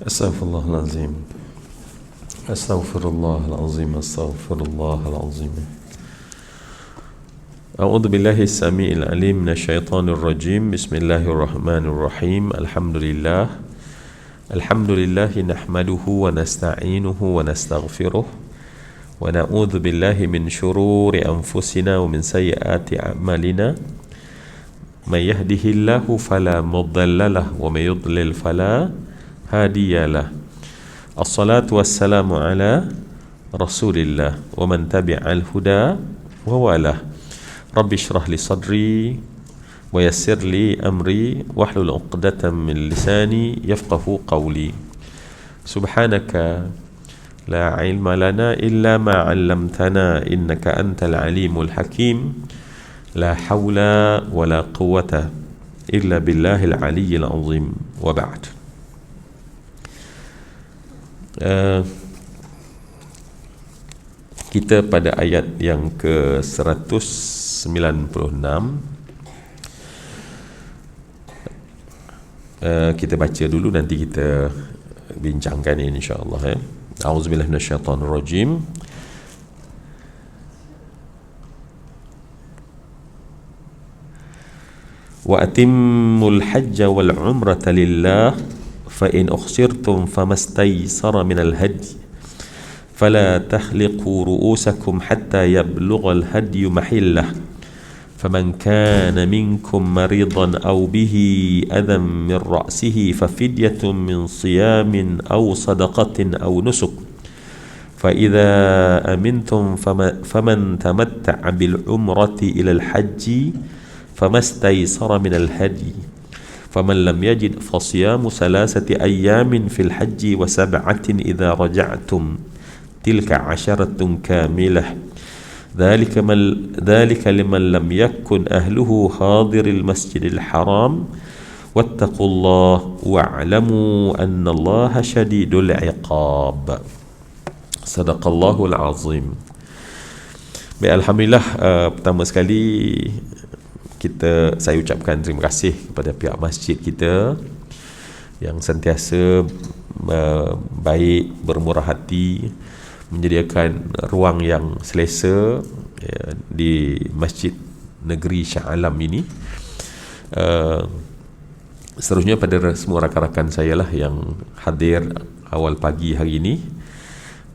Astaghfirullahalazim. Astaghfirullahalazim. Astaghfirullahalazim. A'udzu billahi as-sami'il 'alim minasyaitonir rajim. Bismillahirrahmanirrahim. Alhamdulillah. Alhamdulillahi nahmaduhu wa nasta'inuhu wa nastaghfiruh. Wa na'udzu billahi min syururi anfusina wa min sayyiati a'malina. May yahdihillahu fala mudilla lahu wa may yudlil fala hadiyalah. Assalatu wassalamu ala Rasulillah wa man tabi'al huda wa walah. Rabbi shrah li sadri wa yassir li amri wahlul 'uqdatam min lisani yafqahu qawli. Subhanaka la ilma lana illa ma 'allamtana innaka antal alimul hakim. La hawla wa la quwwata illa billahil aliyyil azim. Wa ba'd. Kita pada ayat yang ke-196. Kita baca dulu, nanti kita bincangkan ini insya-Allah. A'udzubillahi minasyaitonirrajim. Wa atimmul hajja wal umrata lillah fa in ukhsirtum famastaysara minal hadi fala tahliqu ru'usakum hatta yablugha al-hadyu mahillah faman kana minkum maridan aw bihi adhan min ra'sihi fafidyatun min siyamin aw sadaqatin aw nusuk fa idza amintum faman tamatta'a bil umrati ila al-hajji famastaysara minal hadi faman lam yajid fasiyamu salasati ayyamin fil hajji wa sab'atin idza raja'tum tilka 'asharatun kamilah dhalika liman lam yakun ahluhu hadiril masjidil haram wattaqullaha wa'lamu annallaha syadidul 'iqab. Sadaqallahul azim. Baik, alhamdulillah, pertama sekali saya ucapkan terima kasih kepada pihak masjid kita yang sentiasa baik, bermurah hati, menyediakan ruang yang selesa di Masjid Negeri Shah Alam ini. Seterusnya pada semua rakan-rakan saya lah yang hadir awal pagi hari ini,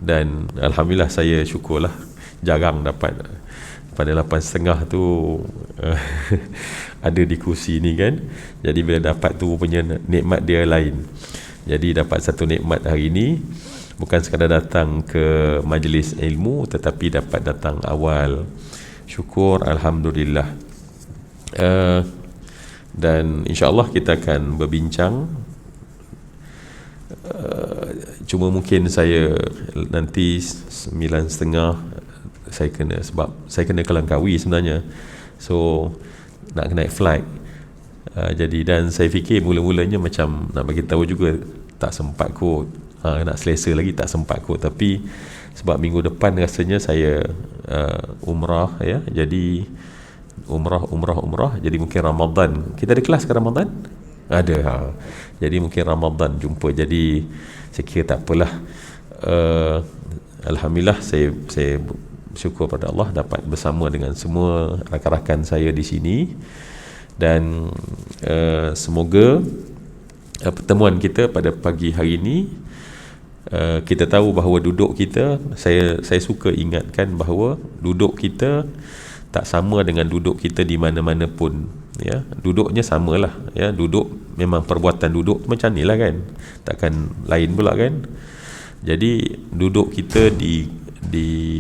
dan alhamdulillah saya syukurlah jarang dapat pada 8.30 tu ada di kursi ni kan. Jadi bila dapat tu punya nikmat dia lain. Jadi dapat satu nikmat hari ni, bukan sekadar datang ke majlis ilmu, tetapi dapat datang awal. Syukur, alhamdulillah. Dan insya-Allah kita akan berbincang. Cuma mungkin saya nanti 9.30 saya kena Kelangkawi sebenarnya, so nak naik flight. Jadi, dan saya fikir mula-mulanya macam nak bagi tahu juga tak sempat kot, nak selesa lagi tak sempat kot, tapi sebab minggu depan rasanya saya umrah ya, jadi umrah, jadi mungkin Ramadan kita ada kelas ke Ramadan ada, jadi mungkin Ramadan jumpa, jadi saya kira tak apalah. Alhamdulillah, saya syukur pada Allah dapat bersama dengan semua rakan-rakan saya di sini, dan semoga pertemuan kita pada pagi hari ini, kita tahu bahawa duduk kita, saya suka ingatkan bahawa duduk kita tak sama dengan duduk kita di mana-mana pun ya. Duduknya samalah ya, duduk memang perbuatan duduk macam ni lah kan, takkan lain pula kan. Jadi duduk kita di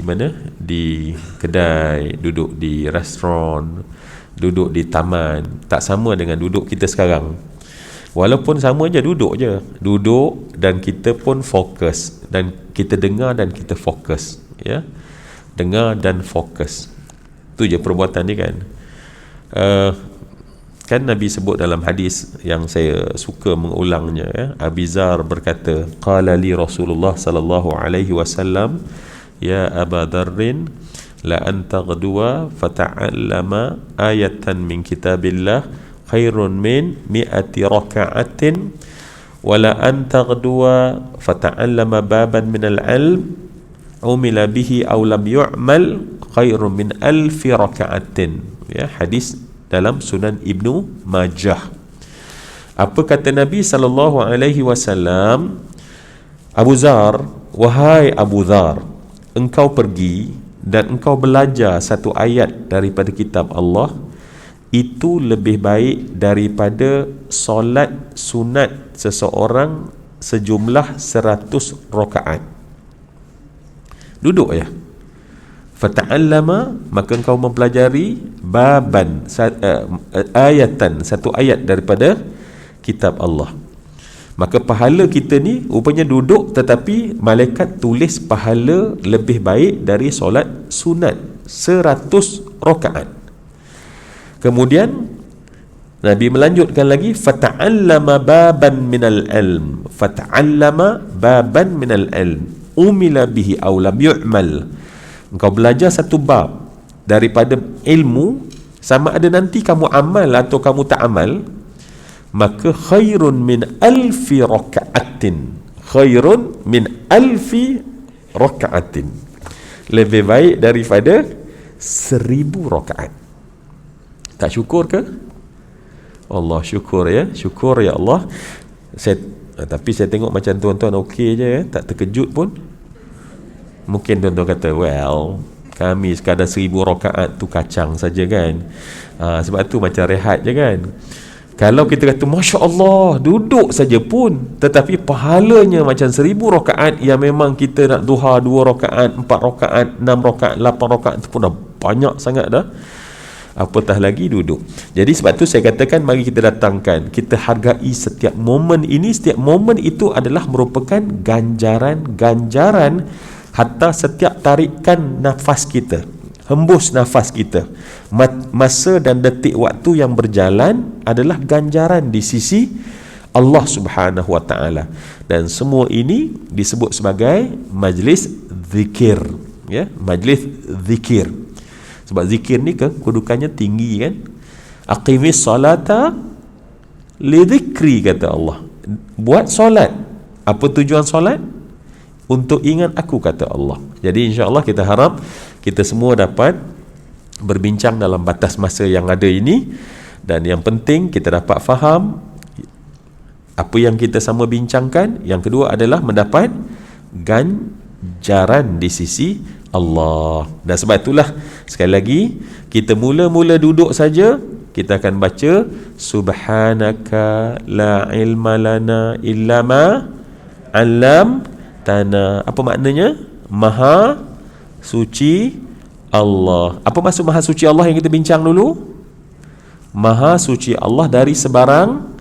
mana? Di kedai, duduk di restoran, duduk di taman, tak sama dengan duduk kita sekarang. Walaupun sama je, duduk dan kita pun fokus, dan kita dengar dan kita fokus ya. Dengar dan fokus. Tu je perbuatan dia kan. Kan Nabi sebut dalam hadis yang saya suka mengulangnya ya. Abi Zar berkata, qala li Rasulullah sallallahu alaihi wasallam, ya Aba Dharrin, la anta ghadwa fata'allama ayatan min kitabillah khairun min mi'ati raka'atin wala an taghduwa fata'allama baban min al-ilm umila bihi aw lam yu'mal khairun min alfi raka'atin. Ya, hadis dalam Sunan Ibnu Majah. Apa kata Nabi sallallahu alaihi wasallam? Abu Zar, wahai Abu Zar, engkau pergi dan engkau belajar satu ayat daripada kitab Allah, itu lebih baik daripada solat sunat seseorang sejumlah 100 rakaat. Duduk ya. Fata'allama, maka engkau mempelajari baban, ayatan, satu ayat daripada kitab Allah. Maka pahala kita ni rupanya duduk, tetapi malaikat tulis pahala lebih baik dari solat sunat 100 rakaat. Kemudian Nabi melanjutkan lagi, fata'allama baban minal ilm, fata'allama baban minal ilm umila bihi aw lam yu'mal. Engkau belajar satu bab daripada ilmu, sama ada nanti kamu amal atau kamu tak amal, maka khairun min alfi raka'atin, khairun min alfi raka'atin, lebih baik daripada 1000 rakaat. Tak syukur ke? Allah, syukur ya, syukur ya Allah. Tapi saya tengok macam tuan-tuan okey je ya, tak terkejut pun. Mungkin tuan-tuan kata, well, kami sekadar 1000 rakaat tu kacang saja kan. Sebab tu macam rehat je kan. Kalau kita kata Masya Allah, duduk saja pun, tetapi pahalanya macam 1000 rakaat yang memang kita nak duha 2 rakaat, 4 rakaat, 6 rakaat, 8 rakaat, itu pun dah banyak sangat dah. Apatah lagi duduk. Jadi sebab tu saya katakan, mari kita datangkan, kita hargai setiap momen ini. Setiap momen itu adalah merupakan ganjaran hatta setiap tarikan nafas kita, hembus nafas kita, masa dan detik waktu yang berjalan adalah ganjaran di sisi Allah Subhanahu wa taala. Dan semua ini disebut sebagai majlis zikir, ya, majlis zikir. Sebab zikir ni kedudukannya tinggi kan. Aqimis salata li dhikri, kata Allah. Buat solat. Apa tujuan solat? Untuk ingat aku, kata Allah. Jadi insya-Allah kita harap kita semua dapat berbincang dalam batas masa yang ada ini, dan yang penting kita dapat faham apa yang kita sama bincangkan. Yang kedua adalah mendapat ganjaran di sisi Allah. Dan sebab itulah sekali lagi kita mula-mula duduk saja kita akan baca subhanaka la ilma lana illa ma 'allamtana. Apa maknanya? Maha suci Allah. Apa maksud maha suci Allah yang kita bincang dulu? Maha suci Allah dari sebarang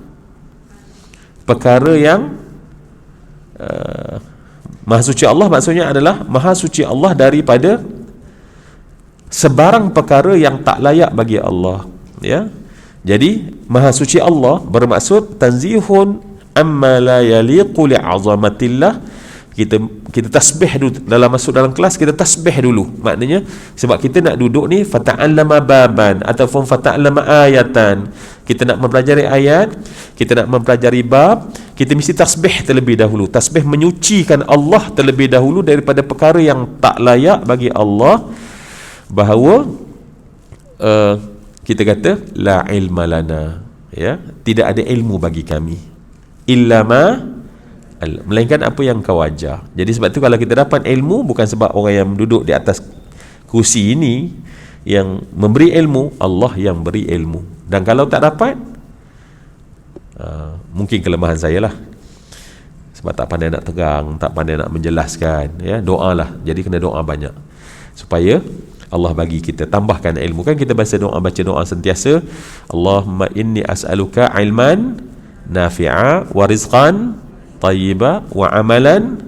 perkara yang maha suci Allah maksudnya adalah maha suci Allah daripada sebarang perkara yang tak layak bagi Allah, ya. Jadi maha suci Allah bermaksud tanzihun amma la yaliqu li'azamatillah. Kita tasbih dulu dalam masuk dalam kelas, kita tasbih dulu. Maknanya sebab kita nak duduk ni fata'allama baban ataupun fata'allama ayatan. Kita nak mempelajari ayat, kita nak mempelajari bab, kita mesti tasbih terlebih dahulu. Tasbih menyucikan Allah terlebih dahulu daripada perkara yang tak layak bagi Allah. Bahawa kita kata la ilma lana, ya, tidak ada ilmu bagi kami illa ma, melainkan apa yang kau ajar. Jadi sebab tu kalau kita dapat ilmu, bukan sebab orang yang duduk di atas kursi ini yang memberi ilmu, Allah yang beri ilmu. Dan kalau tak dapat, mungkin kelemahan saya lah, sebab tak pandai nak tegang, tak pandai nak menjelaskan, ya. Doalah, jadi kena doa banyak supaya Allah bagi kita, tambahkan ilmu. Kan kita baca doa sentiasa, Allahumma inni as'aluka ilman nafi'a wa rizqan tayyiba wa amalan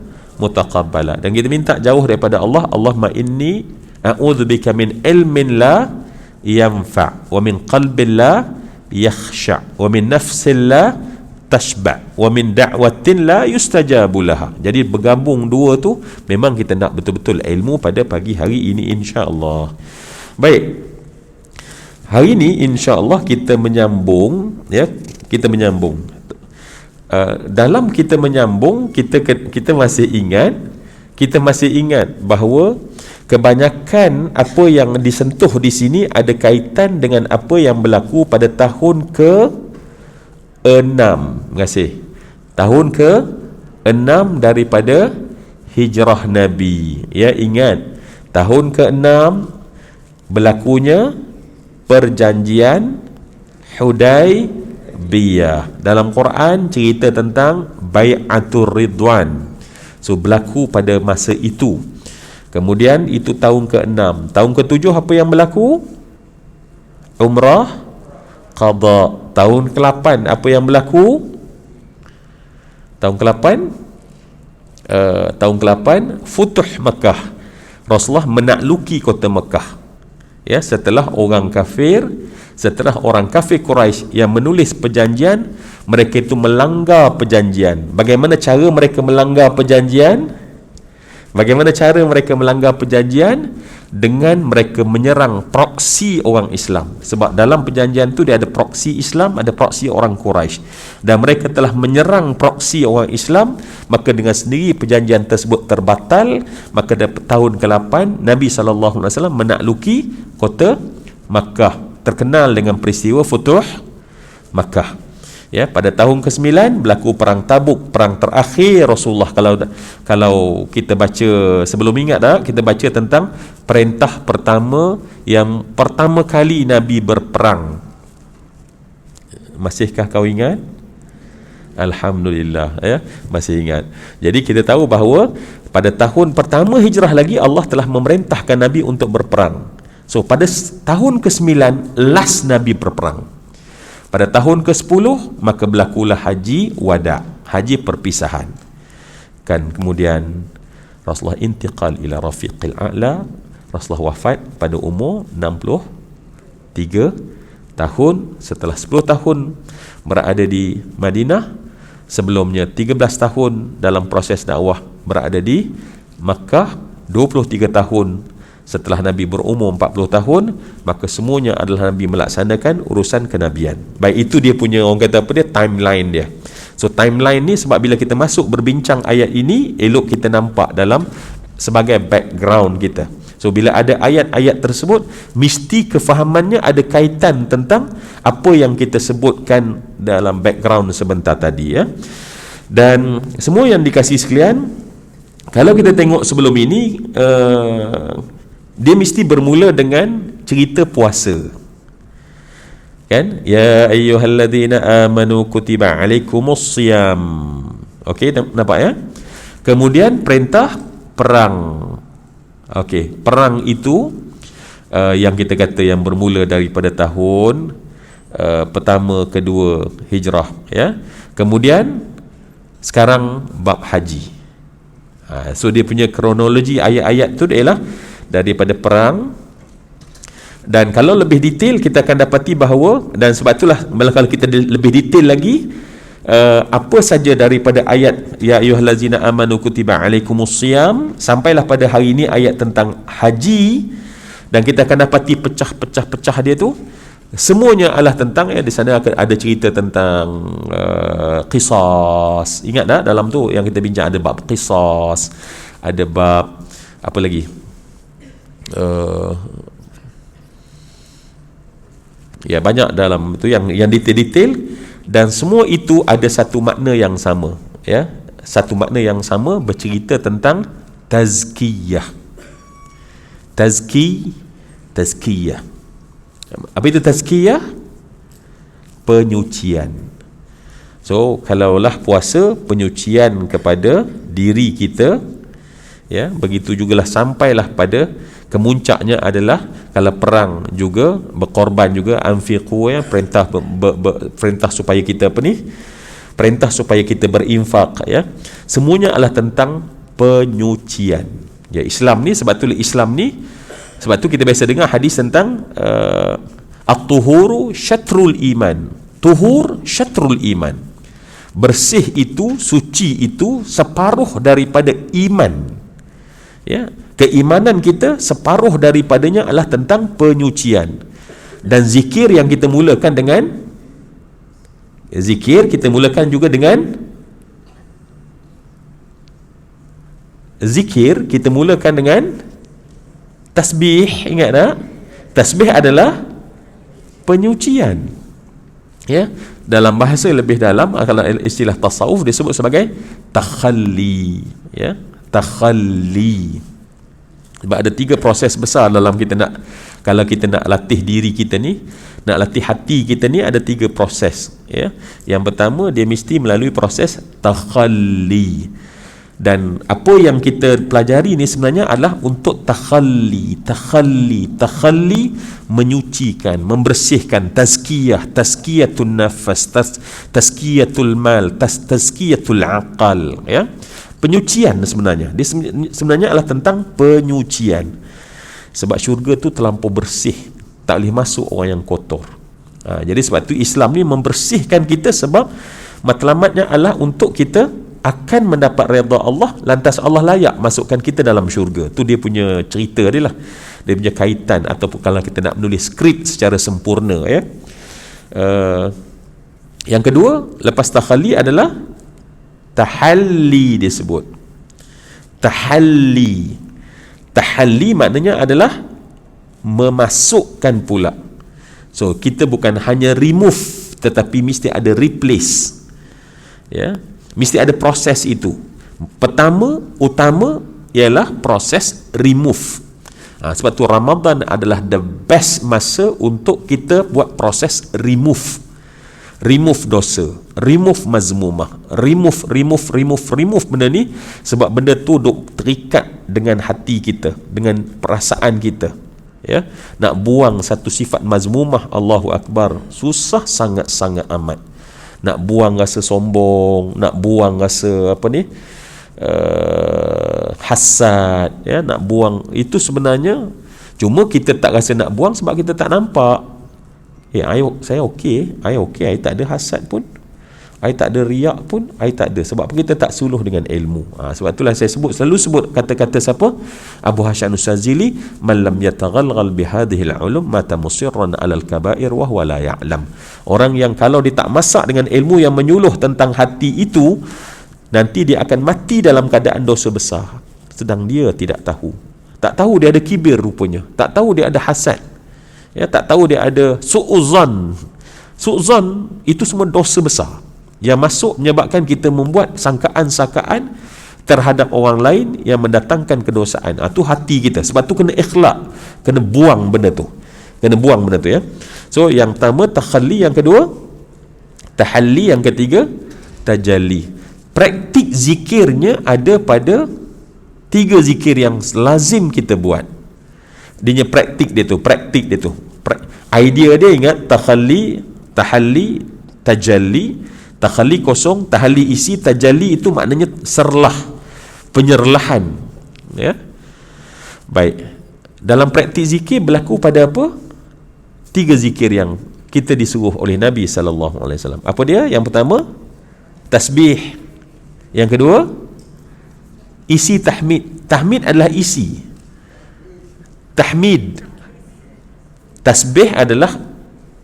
mutaqabbala. Dan kita minta jauh daripada Allah, Allahumma inni a'udzubika min ilmin la yanfa' wa min qalbin la yakhsha' wa min nafsin la tashba' wa min da'watin la yustajabu laha. Jadi bergabung dua tu, memang kita nak betul-betul ilmu pada pagi hari ini insya-Allah. Baik. Hari ini insya-Allah kita menyambung, ya, kita menyambung dalam kita menyambung, kita masih ingat bahawa kebanyakan apa yang disentuh di sini ada kaitan dengan apa yang berlaku pada tahun ke-6. Terima kasih. Tahun ke-6 daripada hijrah Nabi. Ya, ingat, tahun ke-6 berlakunya perjanjian Hudaibiyah. Dalam Quran cerita tentang Bai'atur Ridwan. So berlaku pada masa itu. Kemudian itu tahun ke-6. Tahun ke-7 apa yang berlaku? Umrah Qadha. Tahun ke-8 apa yang berlaku? Tahun ke-8 Futuh Makkah. Rasulullah menakluki kota Makkah. Ya, setelah orang kafir Quraisy yang menulis perjanjian, mereka itu melanggar perjanjian. Bagaimana cara mereka melanggar perjanjian? Dengan mereka menyerang proksi orang Islam. Sebab dalam perjanjian tu dia ada proksi Islam, ada proksi orang Quraisy. Dan mereka telah menyerang proksi orang Islam, maka dengan sendiri perjanjian tersebut terbatal. Maka tahun ke-8 Nabi SAW menakluki kota Makkah, terkenal dengan peristiwa Futuh Makkah. Ya, pada tahun ke-9 berlaku perang Tabuk, perang terakhir Rasulullah. Kalau kita baca sebelum ingat dah, kita baca tentang perintah pertama yang pertama kali Nabi berperang. Masihkah kau ingat? Alhamdulillah, ya, masih ingat. Jadi kita tahu bahawa pada tahun pertama hijrah lagi Allah telah memerintahkan Nabi untuk berperang. So pada tahun ke-9 last Nabi berperang. Pada tahun ke-10 maka berlakulah haji wada, haji perpisahan. Kan kemudian Rasulullah intiqal ila rafiqil a'la. Rasulullah wafat pada umur 63 tahun. Setelah 10 tahun berada di Madinah, sebelumnya 13 tahun dalam proses dakwah berada di Makkah, 23 tahun setelah Nabi berumur 40 tahun, maka semuanya adalah Nabi melaksanakan urusan kenabian. Baik, itu dia punya, orang kata apa dia, timeline dia. So timeline ni sebab bila kita masuk berbincang ayat ini, elok kita nampak dalam sebagai background kita. So bila ada ayat-ayat tersebut, mesti kefahamannya ada kaitan tentang apa yang kita sebutkan dalam background sebentar tadi, ya. Dan semua yang dikasih sekalian, kalau kita tengok sebelum ini, dia mesti bermula dengan cerita puasa. Kan? Ya ayyuhalladzina amanu kutiba alaikumusiyam. Okey, nampak ya? Kemudian perintah perang. Okey, perang itu yang kita kata yang bermula daripada tahun pertama, kedua hijrah, ya. Kemudian sekarang bab haji. So dia punya kronologi ayat-ayat tu ialah daripada perang. Dan kalau lebih detail kita akan dapati bahawa, dan sebab itulah kalau kita lebih detail lagi, apa saja daripada ayat ya ayyuhallazina amanu kutiba alaikumusiyam sampailah pada hari ini ayat tentang haji, dan kita akan dapati pecah-pecah dia tu semuanya adalah tentang, ya, di sana ada cerita tentang qisas. Ingat tak dalam tu yang kita bincang ada bab qisas, ada bab apa lagi, ya banyak dalam itu yang detail-detail, dan semua itu ada satu makna yang sama, ya, satu makna yang sama, bercerita tentang tazkiyah. Tazkiyah. Apa itu tazkiyah? Penyucian. So kalaulah puasa, penyucian kepada diri kita, ya, begitu jugalah sampailah pada kemuncaknya adalah kalau perang juga, berkorban juga, anfiqu, ya, perintah supaya kita perintah supaya kita berinfak, ya. Semuanya adalah tentang penyucian. Ya, Islam ni, sebab tu kita biasa dengar hadis tentang at-tuhuru syatrul iman. Tuhur syatrul iman. Bersih itu, suci itu separuh daripada iman. Ya, keimanan kita separuh daripadanya adalah tentang penyucian. Dan zikir yang kita mulakan juga dengan zikir kita mulakan dengan tasbih. Ingat tak? Tasbih adalah penyucian. Ya, dalam bahasa lebih dalam, kalau istilah tasawuf disebut sebagai takhalli. Ya, takhalli. Sebab ada 3 proses besar dalam kita nak, kalau kita nak latih diri kita ni, nak latih hati kita ni, ada 3 proses. Ya, yang pertama dia mesti melalui proses takhalli. Dan apa yang kita pelajari ni sebenarnya adalah untuk takhalli, menyucikan, membersihkan, tazkiyatul nafas, tazkiyatul mal, tazkiyatul aqal. Ya, penyucian sebenarnya. Dia sebenarnya adalah tentang penyucian. Sebab syurga tu terlampau bersih, tak boleh masuk orang yang kotor. Jadi sebab tu Islam ni membersihkan kita, sebab matlamatnya adalah untuk kita akan mendapat redha Allah, lantas Allah layak masukkan kita dalam syurga. Tu dia punya cerita dia lah, dia punya kaitan, ataupun kalau kita nak menulis skrip secara sempurna. Ya, yang kedua lepas takhalli adalah tahalli. Dia sebut tahalli. Tahalli maknanya adalah memasukkan pula. So kita bukan hanya remove, tetapi mesti ada replace. Ya, mesti ada proses itu. Utama ialah proses remove. Sebab tu Ramadan adalah the best masa untuk kita buat proses remove dosa, remove mazmumah, remove benda ni. Sebab benda tu duk terikat dengan hati kita, dengan perasaan kita. Ya, nak buang satu sifat mazmumah, Allahu Akbar, susah sangat-sangat amat. Nak buang rasa sombong, nak buang rasa hasad, ya, nak buang itu sebenarnya, cuma kita tak rasa nak buang sebab kita tak nampak. Saya okey, I tak ada hasad pun, I tak ada riak pun, I tak ada. Sebab kita tak suluh dengan ilmu. Sebab itulah saya selalu sebut kata-kata siapa? Abu Hasyam As-Sazili, man lam yataghalghal bihadhihi al-ulum mata musirran 'alal kaba'ir wa huwa la ya'lam. Orang yang kalau dia tak masak dengan ilmu yang menyuluh tentang hati itu, nanti dia akan mati dalam keadaan dosa besar, sedang dia tidak tahu. Tak tahu dia ada kibir rupanya, tak tahu dia ada hasad, ya, tak tahu dia ada su'uzan. Su'uzan itu semua dosa besar yang masuk menyebabkan kita membuat sangkaan-sangkaan terhadap orang lain yang mendatangkan kedosaan. Itu hati kita. Sebab tu kena ikhlak, kena buang benda tu. Ya. So yang pertama takhalli, yang kedua tahalli, yang ketiga tajalli. Praktik zikirnya ada pada 3 zikir yang lazim kita buat. Dia praktik dia tu. Idea dia, ingat, takhalli, tahalli, tajalli. Takhalli kosong, tahalli isi, tajalli itu maknanya serlah, penyerlahan. Ya, baik. Dalam praktik zikir berlaku pada apa? 3 zikir yang kita disuruh oleh Nabi SAW. Apa dia? Yang pertama tasbih, yang kedua isi tahmid. Tahmid adalah isi, tahmid. Tasbih adalah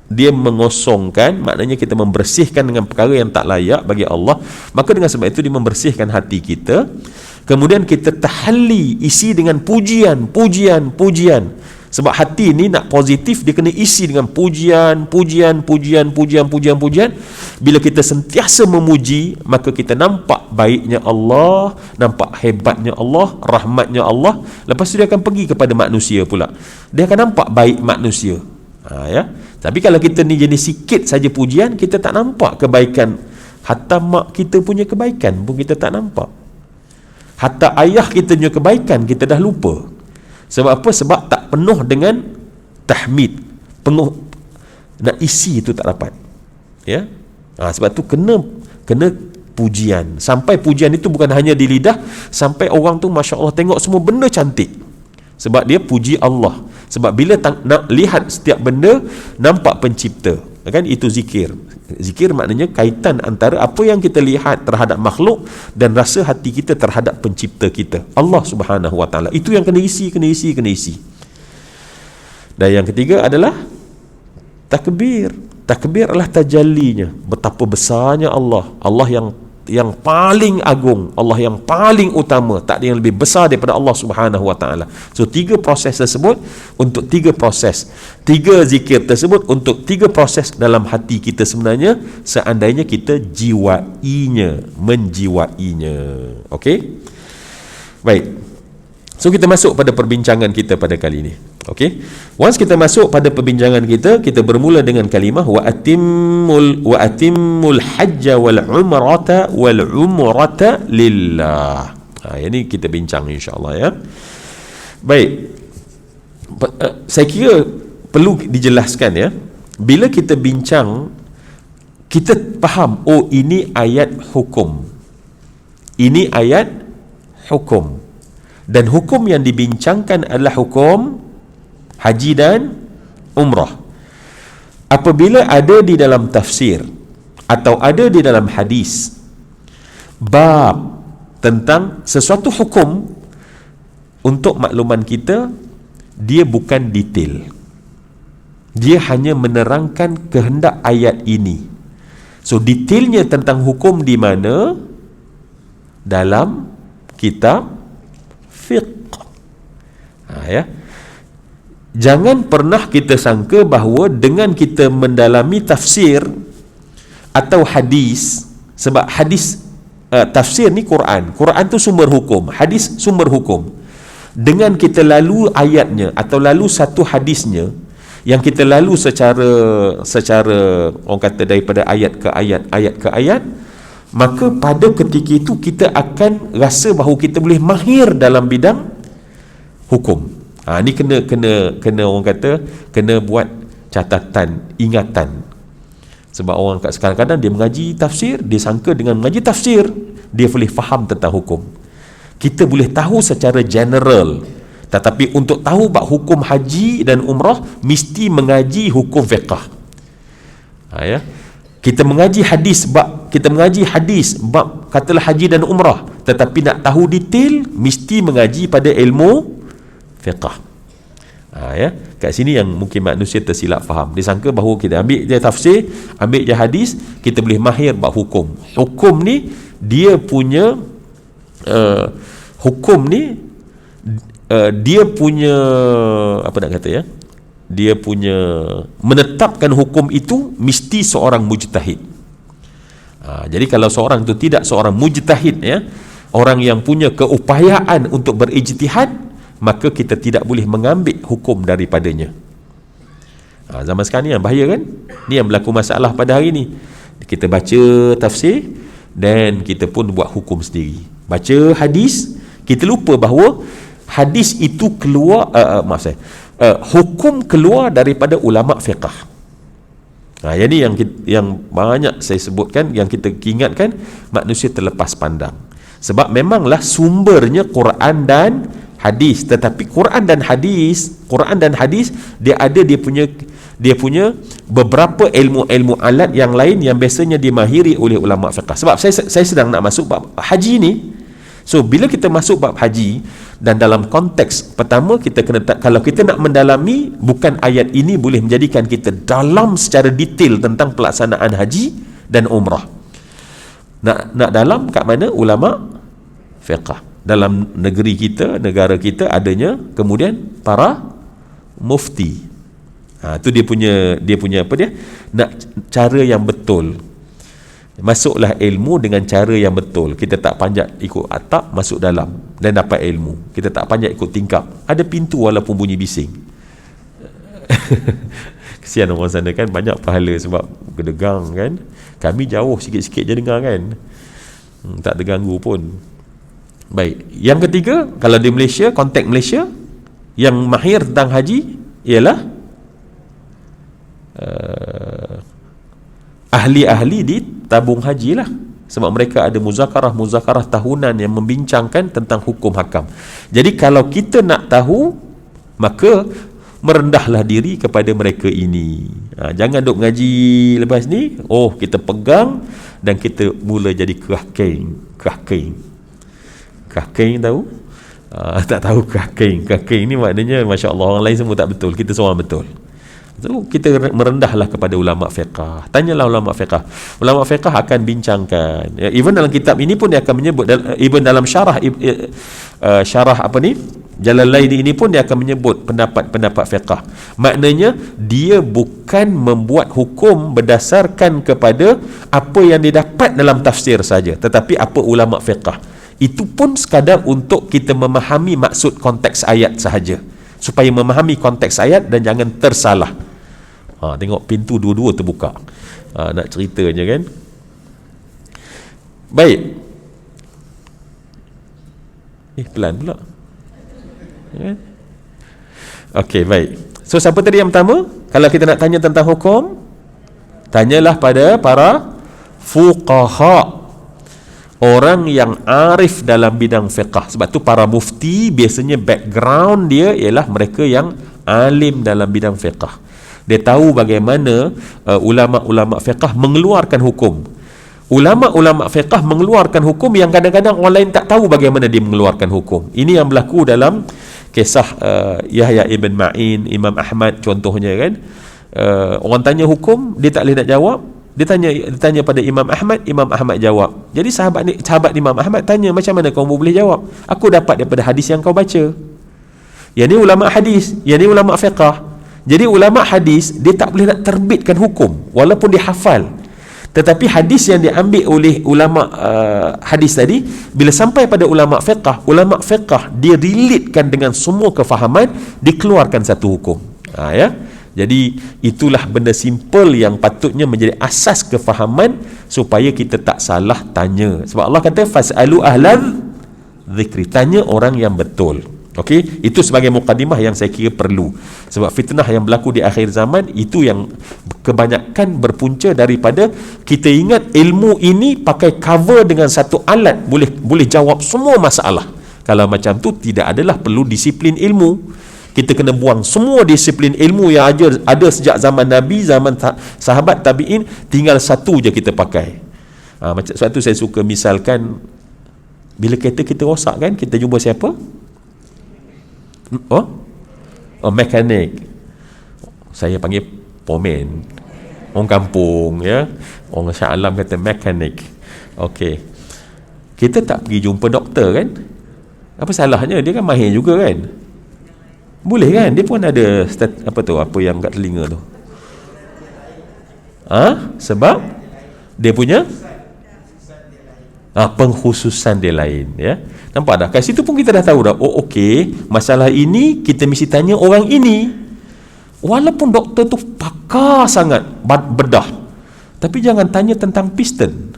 dia mengosongkan, maknanya kita membersihkan dengan perkara yang tak layak bagi Allah. Maka dengan sebab itu dia membersihkan hati kita. Kemudian kita tahalli, isi dengan pujian. Sebab hati ni nak positif, dia kena isi dengan pujian. Bila kita sentiasa memuji, maka kita nampak baiknya Allah, nampak hebatnya Allah, rahmatnya Allah. Lepas tu dia akan pergi kepada manusia pula, dia akan nampak baik manusia. Ya. Tapi kalau kita ni jenis sikit saja pujian, kita tak nampak kebaikan. Hatta mak kita punya kebaikan pun kita tak nampak. Hatta ayah kita punya kebaikan kita dah lupa. Sebab apa? Sebab tak penuh dengan tahmid, penuh nak isi itu tak dapat. Ya. Sebab tu kena pujian. Sampai pujian itu bukan hanya di lidah, sampai orang tu Masya Allah tengok semua benda cantik. Sebab dia puji Allah. Sebab bila nak lihat setiap benda, nampak pencipta. Kan itu zikir. Zikir maknanya kaitan antara apa yang kita lihat terhadap makhluk dan rasa hati kita terhadap pencipta kita, Allah Subhanahu Wa Taala. Itu yang kena isi. Dan yang ketiga adalah takbir. Takbir adalah tajallinya. Betapa besarnya Allah. Allah yang yang paling agung, Allah yang paling utama, tak ada yang lebih besar daripada Allah Subhanahu Wa Taala. So 3 proses tersebut untuk 3 proses, 3 zikir tersebut untuk 3 proses dalam hati kita sebenarnya, seandainya kita menjiwainya. Okey, baik. So kita masuk pada perbincangan kita pada kali ini. Okey. Once kita masuk pada perbincangan kita, kita bermula dengan kalimah wa atimmul hajja wal umrata lillah. Ini kita bincang insya-Allah ya. Baik. Saya kira perlu dijelaskan ya. Bila kita bincang, kita faham, oh ini ayat hukum. Ini ayat hukum. Dan hukum yang dibincangkan adalah hukum haji dan umrah. Apabila ada di dalam tafsir atau ada di dalam hadis bab tentang sesuatu hukum, untuk makluman kita, dia bukan detail. Dia hanya menerangkan kehendak ayat ini. So detailnya tentang hukum di mana? Dalam kitab fiqh. Ya. Jangan pernah kita sangka bahawa dengan kita mendalami tafsir atau hadis, sebab hadis tafsir ni Quran tu sumber hukum, hadis sumber hukum. Dengan kita lalu ayatnya atau lalu satu hadisnya, yang kita lalu secara orang kata daripada ayat ke ayat, maka pada ketika itu kita akan rasa bahawa kita boleh mahir dalam bidang hukum. Ni kena orang kata kena buat catatan, ingatan. Sebab orang kat sekarang-kadang dia mengaji tafsir, dia sangka dengan mengaji tafsir dia boleh faham tentang hukum. Kita boleh tahu secara general, tetapi untuk tahu bab hukum haji dan umrah mesti mengaji hukum fiqh. Ya. Kita mengaji hadis bab katalah haji dan umrah, tetapi nak tahu detail mesti mengaji pada ilmu fiqh. Ya, kat sini yang mungkin manusia tersilap faham. Dia sangka bahawa kita ambil je tafsir, ambil je hadis, kita boleh mahir bab hukum. Hukum ni dia punya dia punya apa nak kata ya? Dia punya menetapkan hukum itu mesti seorang mujtahid. Jadi kalau seorang itu tidak seorang mujtahid ya, orang yang punya keupayaan untuk berijtihad, maka kita tidak boleh mengambil hukum daripadanya. Zaman sekarang ni yang bahaya kan? Ni yang berlaku masalah pada hari ni. Kita baca tafsir dan kita pun buat hukum sendiri. Baca hadis, kita lupa bahawa hadis itu keluar hukum keluar daripada ulama fiqh. Yang ni yang banyak saya sebutkan, yang kita ingatkan, manusia terlepas pandang. Sebab memanglah sumbernya Quran dan hadis, tetapi Quran dan hadis dia ada dia punya beberapa ilmu alat yang lain yang biasanya dimahiri oleh ulama fiqh. Sebab saya sedang nak masuk bab haji ni. So bila kita masuk bab haji, dan dalam konteks pertama kita kena, kalau kita nak mendalami, bukan ayat ini boleh menjadikan kita dalam secara detail tentang pelaksanaan haji dan umrah. Nak dalam kat mana? Ulama fiqh. Dalam negeri kita, negara kita adanya kemudian para mufti. Tu dia punya apa dia? Nak cara yang betul. Masuklah ilmu dengan cara yang betul. Kita tak panjat ikut atap, masuk dalam dan dapat ilmu. Kita tak panjat ikut tingkap. Ada pintu walaupun bunyi bising. Kesian orang sana kan, banyak pahala sebab kedegang kan. Kami jauh sikit-sikit je dengar kan. Tak terganggu pun. Baik. Yang ketiga, kalau di Malaysia, konteks Malaysia, yang mahir tentang haji ialah ahli-ahli di tabung haji lah. Sebab mereka ada muzakarah tahunan yang membincangkan tentang hukum hakam. Jadi kalau kita nak tahu, maka merendahlah diri kepada mereka ini. Jangan duk mengaji lepas ni, kita pegang dan kita mula jadi kahking tahu? Tak tahu kahking ni maknanya Masya Allah, orang lain semua tak betul, kita seorang betul. So, kita merendahlah kepada ulama fiqh. Tanyalah ulama fiqh. Ulama fiqh akan bincangkan. Ya, even dalam kitab ini pun dia akan menyebut, even dalam syarah syarah apa ni? Jalalain ini pun dia akan menyebut pendapat-pendapat fiqh. Maknanya dia bukan membuat hukum berdasarkan kepada apa yang didapat dalam tafsir saja, tetapi apa ulama fiqh. Itu pun sekadar untuk kita memahami maksud konteks ayat sahaja, supaya memahami konteks ayat dan jangan tersalah. Tengok pintu dua-dua terbuka. Nak ceritanya kan. Baik. Pelan pula. Okey, baik. So siapa tadi yang pertama? Kalau kita nak tanya tentang hukum, tanyalah pada para fuqaha, orang yang arif dalam bidang fiqh. Sebab tu para mufti biasanya background dia ialah mereka yang alim dalam bidang fiqh. Dia tahu bagaimana ulama-ulama fiqh mengeluarkan hukum. Ulama-ulama fiqh mengeluarkan hukum yang kadang-kadang orang lain tak tahu bagaimana dia mengeluarkan hukum. Ini yang berlaku dalam kisah Yahya ibn Ma'in, Imam Ahmad contohnya kan. Orang tanya hukum, dia tak boleh nak jawab. Dia tanya pada Imam Ahmad jawab. Jadi sahabat Imam Ahmad tanya, macam mana kau boleh jawab? Aku dapat daripada hadis yang kau baca. Yang ni ulama hadis, yang ni ulama fiqh. Jadi ulama hadis dia tak boleh nak terbitkan hukum walaupun dia hafal. Tetapi hadis yang diambil oleh ulama hadis tadi, bila sampai pada ulama fiqh dia relatekan dengan semua kefahaman, dikeluarkan satu hukum. Ya. Jadi itulah benda simple yang patutnya menjadi asas kefahaman supaya kita tak salah tanya. Sebab Allah kata fasalu ahlan zikri, tanya orang yang betul. Okey, itu sebagai mukadimah yang saya kira perlu. Sebab fitnah yang berlaku di akhir zaman itu yang kebanyakan berpunca daripada kita ingat ilmu ini pakai cover dengan satu alat boleh jawab semua masalah. Kalau macam tu tidak adalah perlu disiplin ilmu. Kita kena buang semua disiplin ilmu yang ada sejak zaman Nabi, zaman sahabat tabi'in, tinggal satu je kita pakai. Macam sebab tu saya suka misalkan bila kereta kita rosak kan, kita jumpa siapa? Mekanik. Saya panggil pomen. Orang kampung ya. Orang Shah Alam kata mekanik. Okey. Kita tak pergi jumpa doktor kan? Apa salahnya? Dia kan mahir juga kan? Boleh kan? Dia pun ada apa yang kat telinga tu. Sebab dia punya pengkhususan dia lain ya. Nampak tak? Kat situ pun kita dah tahu dah. Oh okey, masalah ini kita mesti tanya orang ini. Walaupun doktor tu pakar sangat bedah, tapi jangan tanya tentang piston.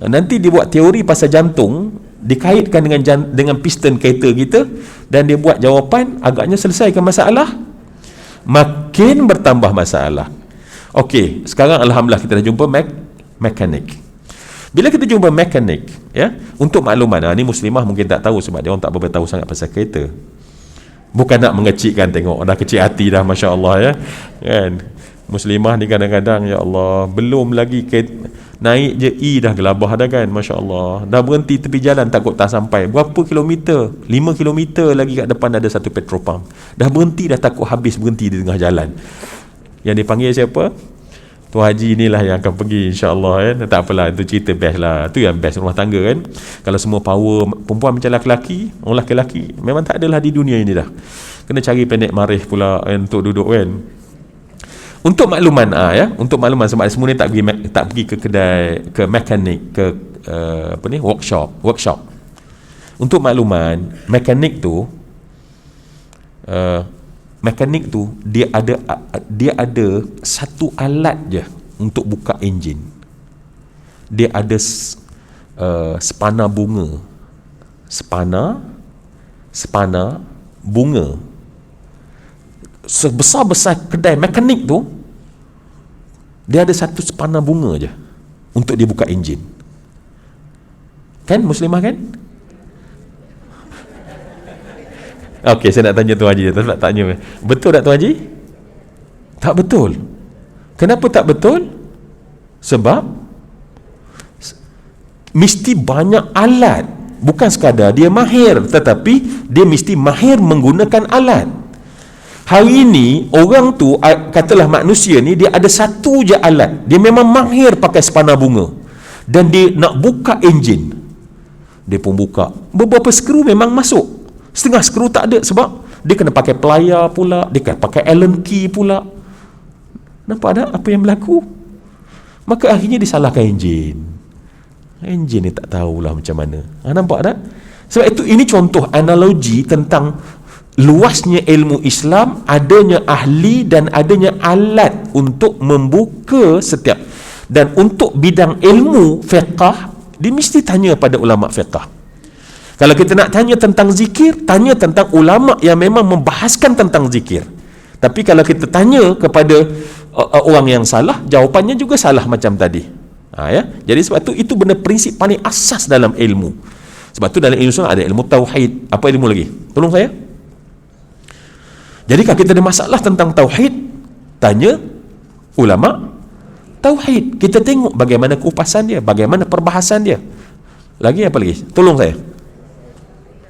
Nanti dia buat teori pasal jantung, dikaitkan dengan piston kereta kita, dan dia buat jawapan, agaknya selesaikan masalah, makin bertambah masalah. Okey, sekarang alhamdulillah kita dah jumpa mekanik. Bila kita jumpa mekanik ya, untuk makluman, ni muslimah mungkin tak tahu sebab dia orang tak berapa tahu sangat pasal kereta. Bukan nak mengecikkan, tengok dah kecil hati dah, masya-Allah ya. Kan? Muslimah ni kadang-kadang ya Allah, belum lagi naik je dah gelabah dah kan, masya-Allah. Dah berhenti tepi jalan takut tak sampai. Berapa kilometer? 5 kilometer lagi kat depan ada satu petrol pump. Dah berhenti dah takut habis, berhenti di tengah jalan. Yang dipanggil siapa? Tuan Haji inilah yang akan pergi insya-Allah kan. Tak apalah, itu cerita best lah. Itu yang best rumah tangga kan. Kalau semua power perempuan macam lelaki, orang lelaki memang tak adalah di dunia ini dah. Kena cari pendek marih pula untuk duduk kan. Untuk makluman untuk makluman, sebab semua ni tak pergi ke kedai, ke mekanik, ke workshop. Untuk makluman, mekanik tu dia ada satu alat je untuk buka enjin. Dia ada spana bunga. Spana bunga. Sebesar-besar kedai mekanik tu, dia ada satu spana bunga je untuk dia buka enjin. Kan muslimah kan? Okey, saya nak tanya Tuan Haji, tak tanya. Betul tak Tuan Haji? Tak betul. Kenapa tak betul? Sebab mesti banyak alat. Bukan sekadar dia mahir, tetapi dia mesti mahir menggunakan alat. Hari ini orang tu, katalah manusia ni, dia ada satu je alat, dia memang mahir pakai spana bunga, dan dia nak buka enjin, dia pun buka, beberapa skru memang masuk, setengah skru tak ada, sebab dia kena pakai pelayar pula, dia kena pakai Allen key pula. Nampak tak apa yang berlaku? Maka akhirnya disalahkan enjin ni tak tahulah macam mana. Nampak tak? Sebab itu ini contoh analogi tentang luasnya ilmu Islam, adanya ahli dan adanya alat untuk membuka setiap. Dan untuk bidang ilmu fiqh, dia mesti tanya pada ulama fiqh. Kalau kita nak tanya tentang zikir, tanya tentang ulama yang memang membahaskan tentang zikir. Tapi kalau kita tanya kepada orang yang salah, jawapannya juga salah macam tadi. Ya? Jadi sebab itu benda prinsip paling asas dalam ilmu. Sebab tu dalam ilmu Islam ada ilmu tauhid. Apa ilmu lagi? Tolong saya. Jadi kalau kita ada masalah tentang tauhid, tanya ulama tauhid. Kita tengok bagaimana kupasan dia, bagaimana perbahasan dia. Lagi apa lagi? Tolong saya.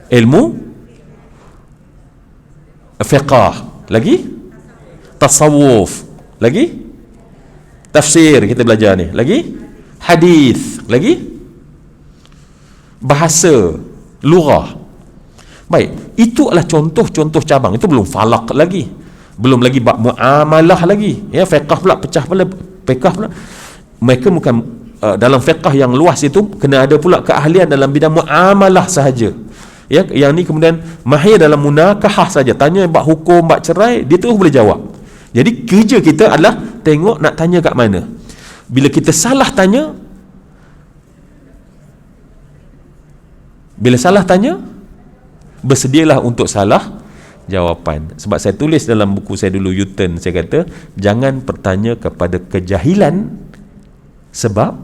Ilmu fiqh. Lagi? Tasawuf. Lagi? Tafsir kita belajar ni. Lagi? Hadis. Lagi? Bahasa, lughah. Baik, itu adalah contoh-contoh cabang. Itu belum falak lagi, belum lagi bab muamalah lagi, ya, fiqh pula pecah pula, fiqh pula. Mereka bukan dalam fiqh yang luas itu kena ada pula keahlian dalam bidang muamalah sahaja, ya. Yang ni kemudian mahir dalam munakahah saja, tanya bab hukum, bab cerai, dia terus boleh jawab. Jadi kerja kita adalah tengok nak tanya kat mana. Bila kita salah tanya, bersedialah untuk salah jawapan. Sebab saya tulis dalam buku saya dulu, U-turn, saya kata jangan bertanya kepada kejahilan sebab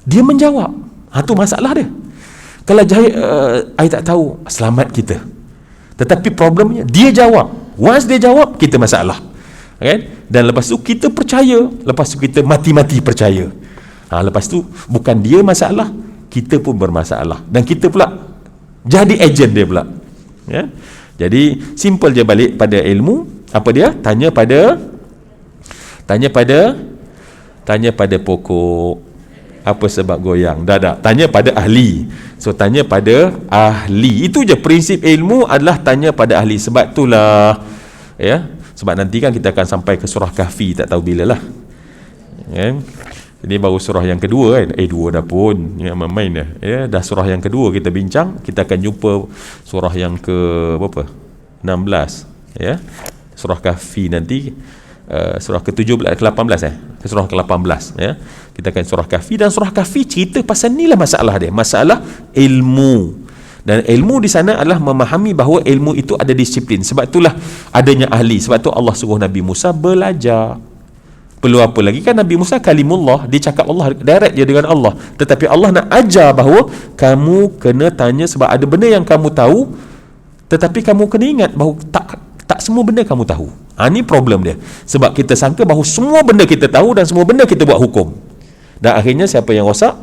dia menjawab. Itu masalah dia. Kalau jahil, I tak tahu, selamat kita. Tetapi problemnya dia jawab. Once dia jawab, kita masalah, kan? Dan lepas tu kita percaya, lepas tu kita mati-mati percaya. Lepas tu bukan dia masalah, kita pun bermasalah, dan kita pula jadi ejen dia pula, ya. Jadi simple je balik pada ilmu. Apa dia? Tanya pada pokok. Apa sebab goyang? Dah. Tanya pada ahli. So tanya pada ahli. Itu je prinsip ilmu, adalah tanya pada ahli. Sebab itulah, ya. Sebab nanti kan kita akan sampai ke surah Kahfi, tak tahu bila lah, ya. Ini baru surah yang kedua, kan? Dua dah pun, ya, main dah. Ya, dah surah yang kedua kita bincang. Kita akan jumpa surah yang ke berapa? 16, ya. Surah Kahfi nanti, surah ke-17, ke-18, surah ke-18, ya. Kita akan surah Kahfi, dan surah Kahfi cerita pasal ni lah masalah dia, masalah ilmu. Dan ilmu di sana adalah memahami bahawa ilmu itu ada disiplin. Sebab itulah adanya ahli. Sebab tu Allah suruh Nabi Musa belajar. Perlu apa lagi, kan Nabi Musa kalimullah, dia cakap Allah, direct je dengan Allah. Tetapi Allah nak ajar bahawa kamu kena tanya, sebab ada benda yang kamu tahu, tetapi kamu kena ingat bahawa tak semua benda kamu tahu. Ni problem dia. Sebab kita sangka bahawa semua benda kita tahu dan semua benda kita buat hukum. Dan akhirnya siapa yang rosak?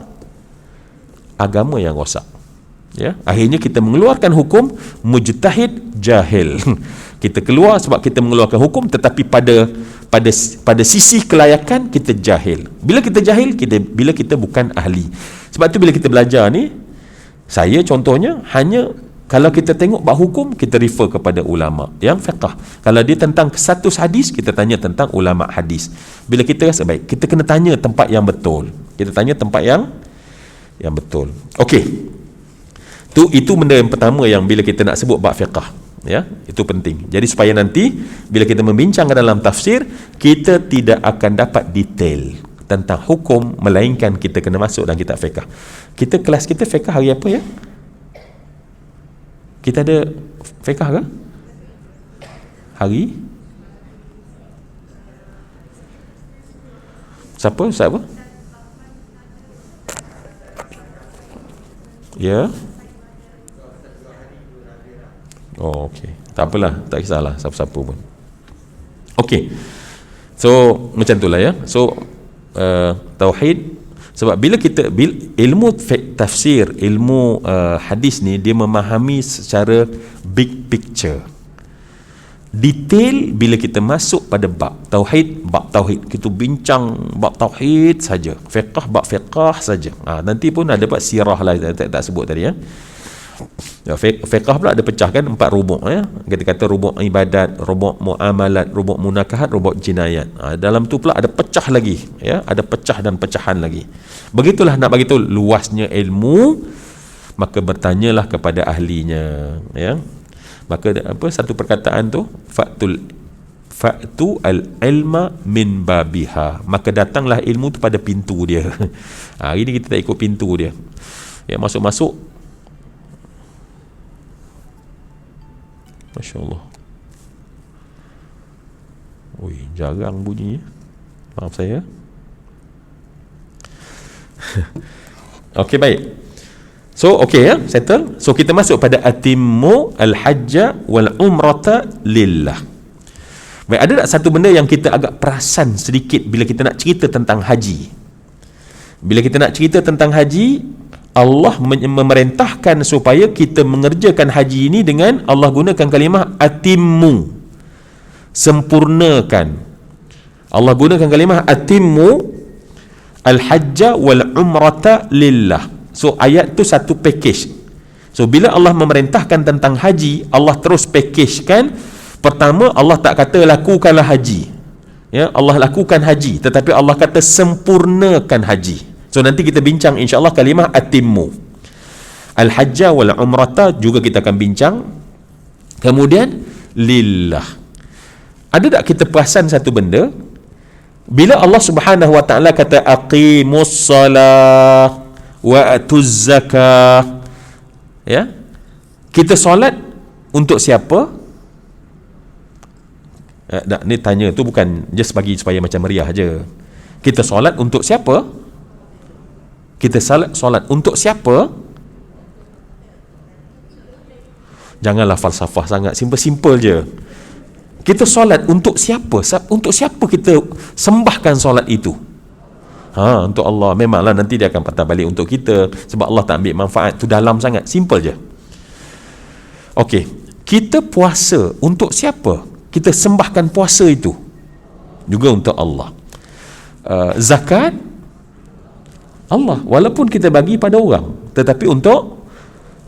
Agama yang rosak. Ya, akhirnya kita mengeluarkan hukum mujtahid jahil. Kita keluar sebab kita mengeluarkan hukum, tetapi pada sisi kelayakan kita jahil. Bila kita jahil, bila kita bukan ahli. Sebab tu bila kita belajar ni, saya contohnya hanya kalau kita tengok bab hukum, kita refer kepada ulama yang fiqh. Kalau dia tentang status hadis, kita tanya tentang ulama hadis. Bila kita rasa baik, kita kena tanya tempat yang betul. Kita tanya tempat yang betul. Okey. Itu benda yang pertama yang bila kita nak sebut bab fiqh, ya, itu penting. Jadi supaya nanti bila kita membincangkan dalam tafsir, kita tidak akan dapat detail tentang hukum, melainkan kita kena masuk dalam kitab fiqh. Kelas kita fiqh hari apa, ya? Kita ada fiqh ke? Hari? Siapa? Ya. Oh, okey. Tak apalah, tak kisahlah siapa-siapa pun. Okey. So, macam itulah, ya. So, tauhid, sebab bila ilmu tafsir, ilmu hadis ni, dia memahami secara big picture. detail bila kita masuk pada bab tauhid kita bincang bab tauhid saja, fiqh bab fiqh saja. Nanti pun ada bab sirah lah, tak sebut tadi ya. Fiqh pula ada pecahkan 4 rubuk ya. Kita kata rubuk ibadat, rubuk muamalat, rubuk munakahat, rubuk jinayat. Dalam tu pula ada pecah lagi ya, ada pecah dan pecahan lagi. Begitulah nak bagi tahu luasnya ilmu, maka bertanyalah kepada ahlinya ya. Maka apa satu perkataan tu, fa'tu al-ilma min babiha, maka datanglah ilmu tu pada pintu dia. Hari ni kita tak ikut pintu dia ya, masuk-masuk. Masya Allah, jarang bunyi, maaf saya. Okey, baik. So okey ya, settle. So kita masuk pada atimmu al-hajja wal umrata lillah. Baik, ada tak satu benda yang kita agak perasan sedikit bila kita nak cerita tentang haji? Bila kita nak cerita tentang haji, Allah memerintahkan supaya kita mengerjakan haji ini dengan Allah gunakan kalimah atimmu, sempurnakan. Allah gunakan kalimah atimmu al-hajja wal umrata lillah. So ayat tu satu package. So bila Allah memerintahkan tentang haji, Allah terus packagekan. Pertama, Allah tak kata lakukanlah haji ya, Allah lakukan haji, tetapi Allah kata sempurnakan haji. So nanti kita bincang insya-Allah kalimah atimmu al-hajja wal umrata juga kita akan bincang. Kemudian lillah, ada tak kita perasan satu benda bila Allah Subhanahu wa taala kata aqimus salah wa atuz zakah ya, kita solat untuk siapa? Ni tanya tu bukan just bagi supaya macam meriah je. Kita solat untuk siapa? Kita solat untuk siapa? Janganlah falsafah sangat, simple je. Kita solat untuk siapa? Untuk siapa kita sembahkan solat itu? Untuk Allah. Memanglah nanti dia akan patah balik untuk kita, sebab Allah tak ambil manfaat tu dalam sangat. Simple je. Okey, kita puasa untuk siapa? Kita sembahkan puasa itu juga untuk Allah. Zakat Allah, walaupun kita bagi pada orang, tetapi untuk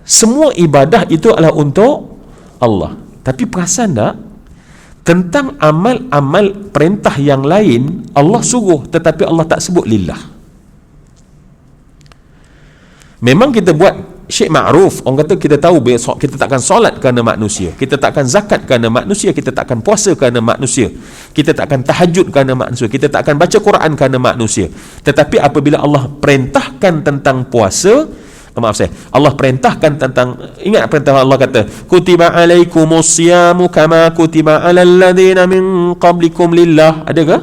semua ibadah itu adalah untuk Allah. Tapi perasan tak tentang amal-amal perintah yang lain Allah suruh, tetapi Allah tak sebut lillah. Memang kita buat syek ma'ruf, orang kata kita tahu besok kita takkan solat kerana manusia, kita takkan zakat kerana manusia, kita takkan puasa kerana manusia, kita takkan tahajud kerana manusia, kita takkan baca Quran kerana manusia. Tetapi apabila Allah perintahkan tentang puasa, Allah perintahkan tentang, ingat perintah Allah kata kutiba alaikumus siyamu kama kutiba alal ladzina min qablikum lillah. Ada ke?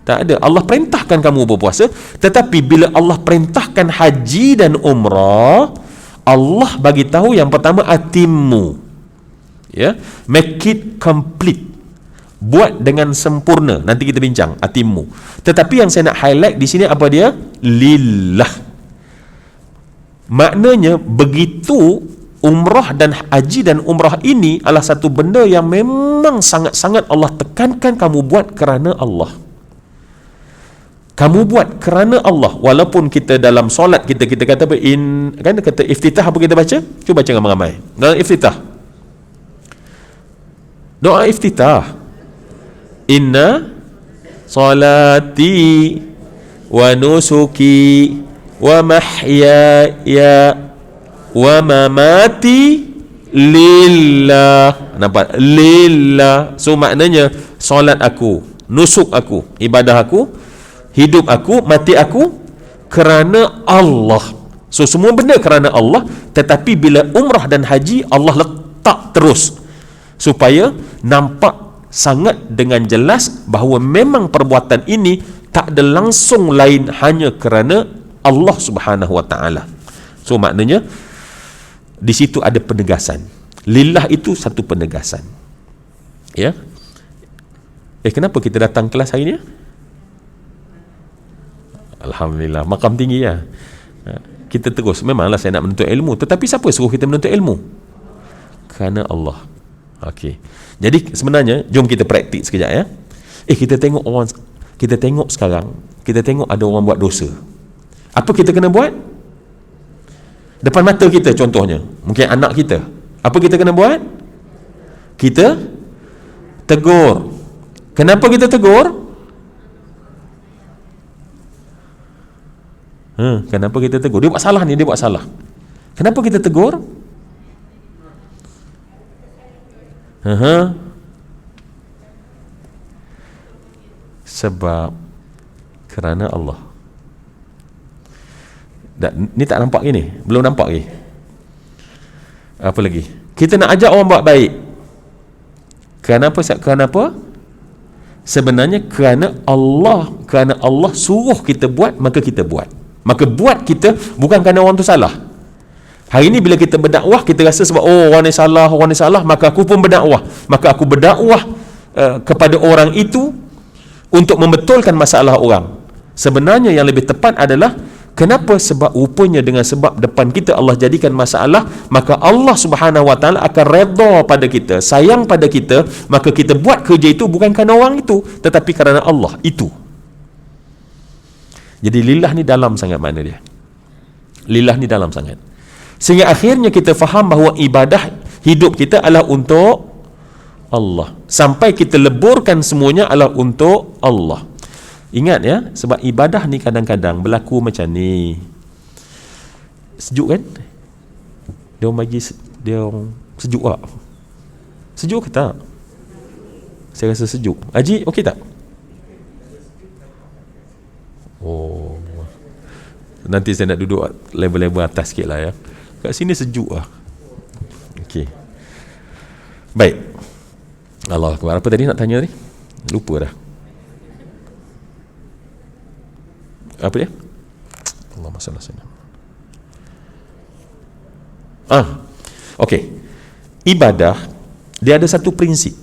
Tak ada. Allah perintahkan kamu berpuasa, tetapi bila Allah perintahkan haji dan umrah, Allah bagi tahu yang pertama atimmu ya, make it complete, buat dengan sempurna. Nanti kita bincang atimmu. Tetapi yang saya nak highlight di sini apa dia? Lillah. Maknanya begitu umrah dan haji dan umrah ini adalah satu benda yang memang sangat-sangat Allah tekankan kamu buat kerana Allah. Kamu buat kerana Allah. Walaupun kita dalam solat kita kata apa? Kan kata iftitah apa kita baca? Cuba baca ramai-ramai. Dalam iftitah, doa iftitah, inna salati wa nusuki wa mahyaya wa mamati lillah. Nampak? Lillah. So maknanya solat aku, nusuk aku, ibadah aku, hidup aku, mati aku kerana Allah. So semua benda kerana Allah. Tetapi bila umrah dan haji, Allah letak terus supaya nampak sangat dengan jelas bahawa memang perbuatan ini tak ada langsung lain hanya kerana Allah Subhanahu wa taala. So maknanya di situ ada penegasan. Lillah itu satu penegasan. Ya. Kenapa kita datang kelas hari ni? Alhamdulillah, makam tinggi ya. Kita terus, memanglah saya nak menuntut ilmu, tetapi siapa suruh kita menuntut ilmu? Kerana Allah. Okey. Jadi sebenarnya jom kita praktik sekejap ya. Kita tengok sekarang, kita tengok ada orang buat dosa. Apa kita kena buat? Depan mata kita contohnya, mungkin anak kita. Apa kita kena buat? Kita tegur. Kenapa kita tegur? Kenapa kita tegur? Dia buat salah ni, dia buat salah. Kenapa kita tegur? Sebab kerana Allah. Ni tak nampak ni, belum nampak lagi. Apa lagi? Kita nak ajak orang buat baik. Kenapa? Sebenarnya kerana Allah suruh kita buat, maka kita buat. Maka buat kita bukan kerana orang tu salah. Hari ni bila kita berdakwah, kita rasa sebab orang ni salah, maka aku pun berdakwah. Maka aku berdakwah kepada orang itu untuk membetulkan masalah orang. Sebenarnya yang lebih tepat adalah kenapa? Sebab rupanya dengan sebab depan kita Allah jadikan masalah, maka Allah Subhanahu Wa Taala akan redha pada kita, sayang pada kita, maka kita buat kerja itu bukan kerana orang itu, tetapi kerana Allah itu. Jadi lillah ni dalam sangat makna dia. Lillah ni dalam sangat. Sehingga akhirnya kita faham bahawa ibadah hidup kita adalah untuk Allah. Sampai kita leburkan semuanya adalah untuk Allah. Ingat ya, sebab ibadah ni kadang-kadang berlaku macam ni. Sejuk kan? Dia orang sejuk tak? Sejuk ke tak? Saya rasa sejuk. Haji, okey tak? Oh, nanti saya nak duduk level-level atas sikit lah ya. Kat sini sejuk lah. Okey. Baik. Allah Akbar. Apa tadi nak tanya ni? Lupa dah. Apa dia? Allahumma salli alaihi wasallam. Okey. Ibadah dia ada satu prinsip.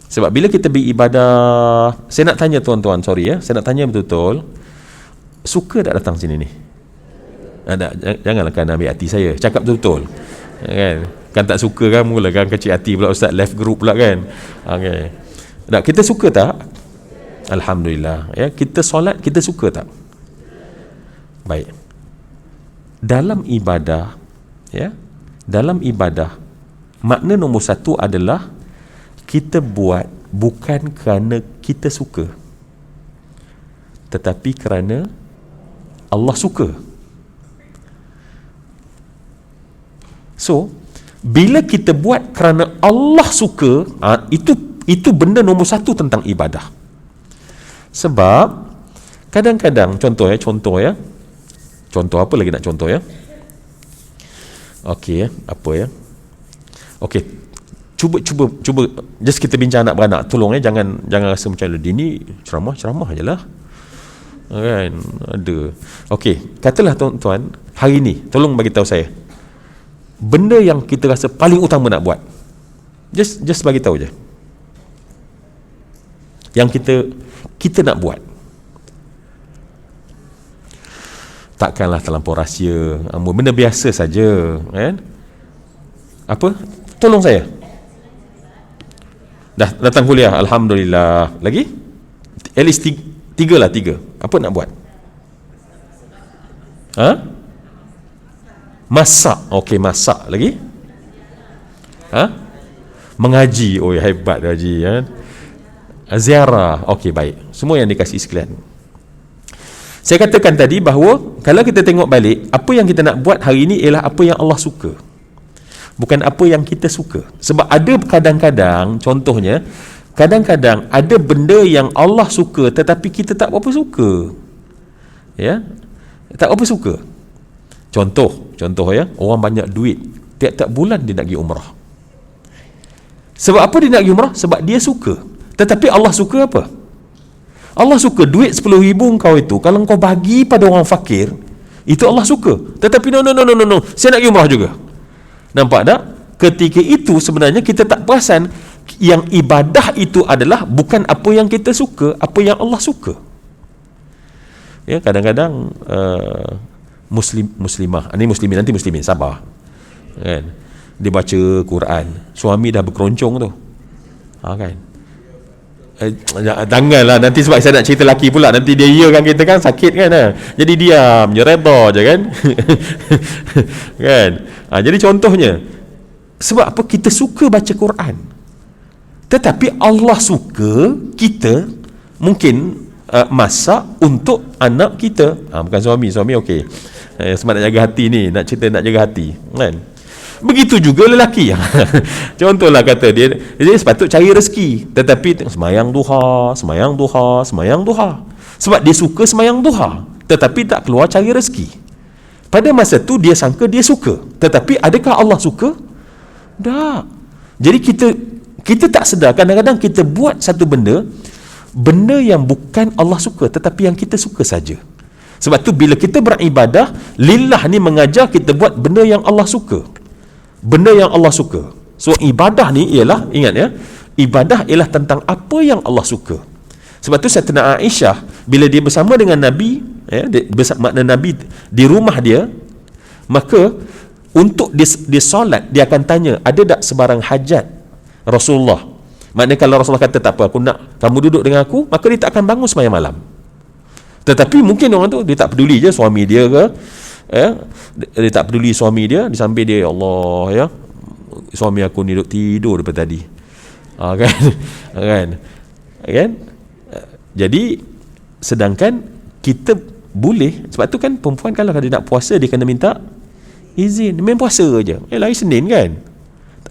Sebab bila kita beribadah, saya nak tanya tuan-tuan, sorry ya, saya nak tanya betul-betul, suka tak datang sini ni? Janganlah kan ambil hati saya, cakap betul-betul. Kan tak suka kan, mula kan kecil hati pula ustaz, left group pula kan. Okey. Tak, kita suka tak? Alhamdulillah. Ya, kita solat, kita suka tak? Baik. Dalam ibadah, ya, dalam ibadah, makna nombor satu adalah kita buat bukan kerana kita suka, tetapi kerana Allah suka. So, bila kita buat kerana Allah suka, itu benda nombor satu tentang ibadah. Sebab kadang-kadang contoh ya. Contoh apa lagi nak contoh ya? Okey ya, apa ya? Okey. Cuba just kita bincang anak beranak, tolong ya, jangan rasa macam ni ceramah ajalah. Kan ada. Okey, katalah tuan-tuan, hari ni tolong bagi tahu saya benda yang kita rasa paling utama nak buat. Just bagi tahu je. Yang kita nak buat. Takkanlah terlampau rahsia, benda biasa saja, kan? Apa? Tolong saya. Dah datang kuliah, alhamdulillah. Lagi? At least tiga. Apa nak buat? Masak. Okey, masak. Lagi? Mengaji. Oh, hebat haji, kan? Ziarah. Okey, baik. Semua yang dikasih sekalian. Saya katakan tadi bahawa kalau kita tengok balik, apa yang kita nak buat hari ini ialah apa yang Allah suka, bukan apa yang kita suka. Sebab ada kadang-kadang, contohnya, kadang-kadang ada benda yang Allah suka tetapi kita tak berapa suka. Ya? Tak berapa suka. Contoh ya, orang banyak duit, tiap-tiap bulan dia nak pergi umrah. Sebab apa dia nak pergi umrah? Sebab dia suka. Tetapi Allah suka apa? Allah suka duit 10,000 kau itu, kalau kau bagi pada orang fakir, itu Allah suka. Tetapi no, saya nak pergi umrah juga. Nampak tak? Ketika itu sebenarnya kita tak perasan yang ibadah itu adalah bukan apa yang kita suka, apa yang Allah suka. Ya, kadang-kadang muslimah, ini muslimin, nanti muslimin, sabar. Kan? dia baca Quran, suami dah berkeroncong tu. Kan? Janganlah nanti sebab saya nak cerita lelaki pula, nanti dia kan kita kan sakit kan. Jadi diam je, redha je kan. Kan? Jadi contohnya, sebab apa kita suka baca Quran, tetapi Allah suka kita mungkin masak untuk anak kita. Bukan suami okey. Sebab nak jaga hati ni, nak cerita nak jaga hati kan. Begitu juga lelaki. Contohlah kata dia sepatut cari rezeki, tetapi semayang duha. Sebab dia suka semayang duha, tetapi tak keluar cari rezeki. Pada masa tu dia sangka dia suka, tetapi adakah Allah suka? Tak. Jadi kita tak sedar, kadang-kadang kita buat satu benda yang bukan Allah suka, tetapi yang kita suka saja. Sebab tu bila kita beribadah, lillah ni mengajar kita buat benda yang Allah suka. Benda yang Allah suka. So ibadah ni ialah, ingat ya, ibadah ialah tentang apa yang Allah suka. Sebab tu Sayyidatina Aisyah bila dia bersama dengan Nabi, makna Nabi di rumah dia, maka untuk dia solat, dia akan tanya, ada tak sebarang hajat Rasulullah? Maknanya kalau Rasulullah kata tak apa, aku nak kamu duduk dengan aku, maka dia tak akan bangun sembahyang malam. Tetapi mungkin orang tu dia tak peduli je suami dia ke, dia tak peduli suami dia, di samping dia, ya Allah ya, suami aku ni duduk tidur daripada tadi. Kan? Jadi sedangkan kita boleh, sebab tu kan perempuan kalau dia nak puasa, dia kena minta izin. Dia main puasa je, hari Senin kan.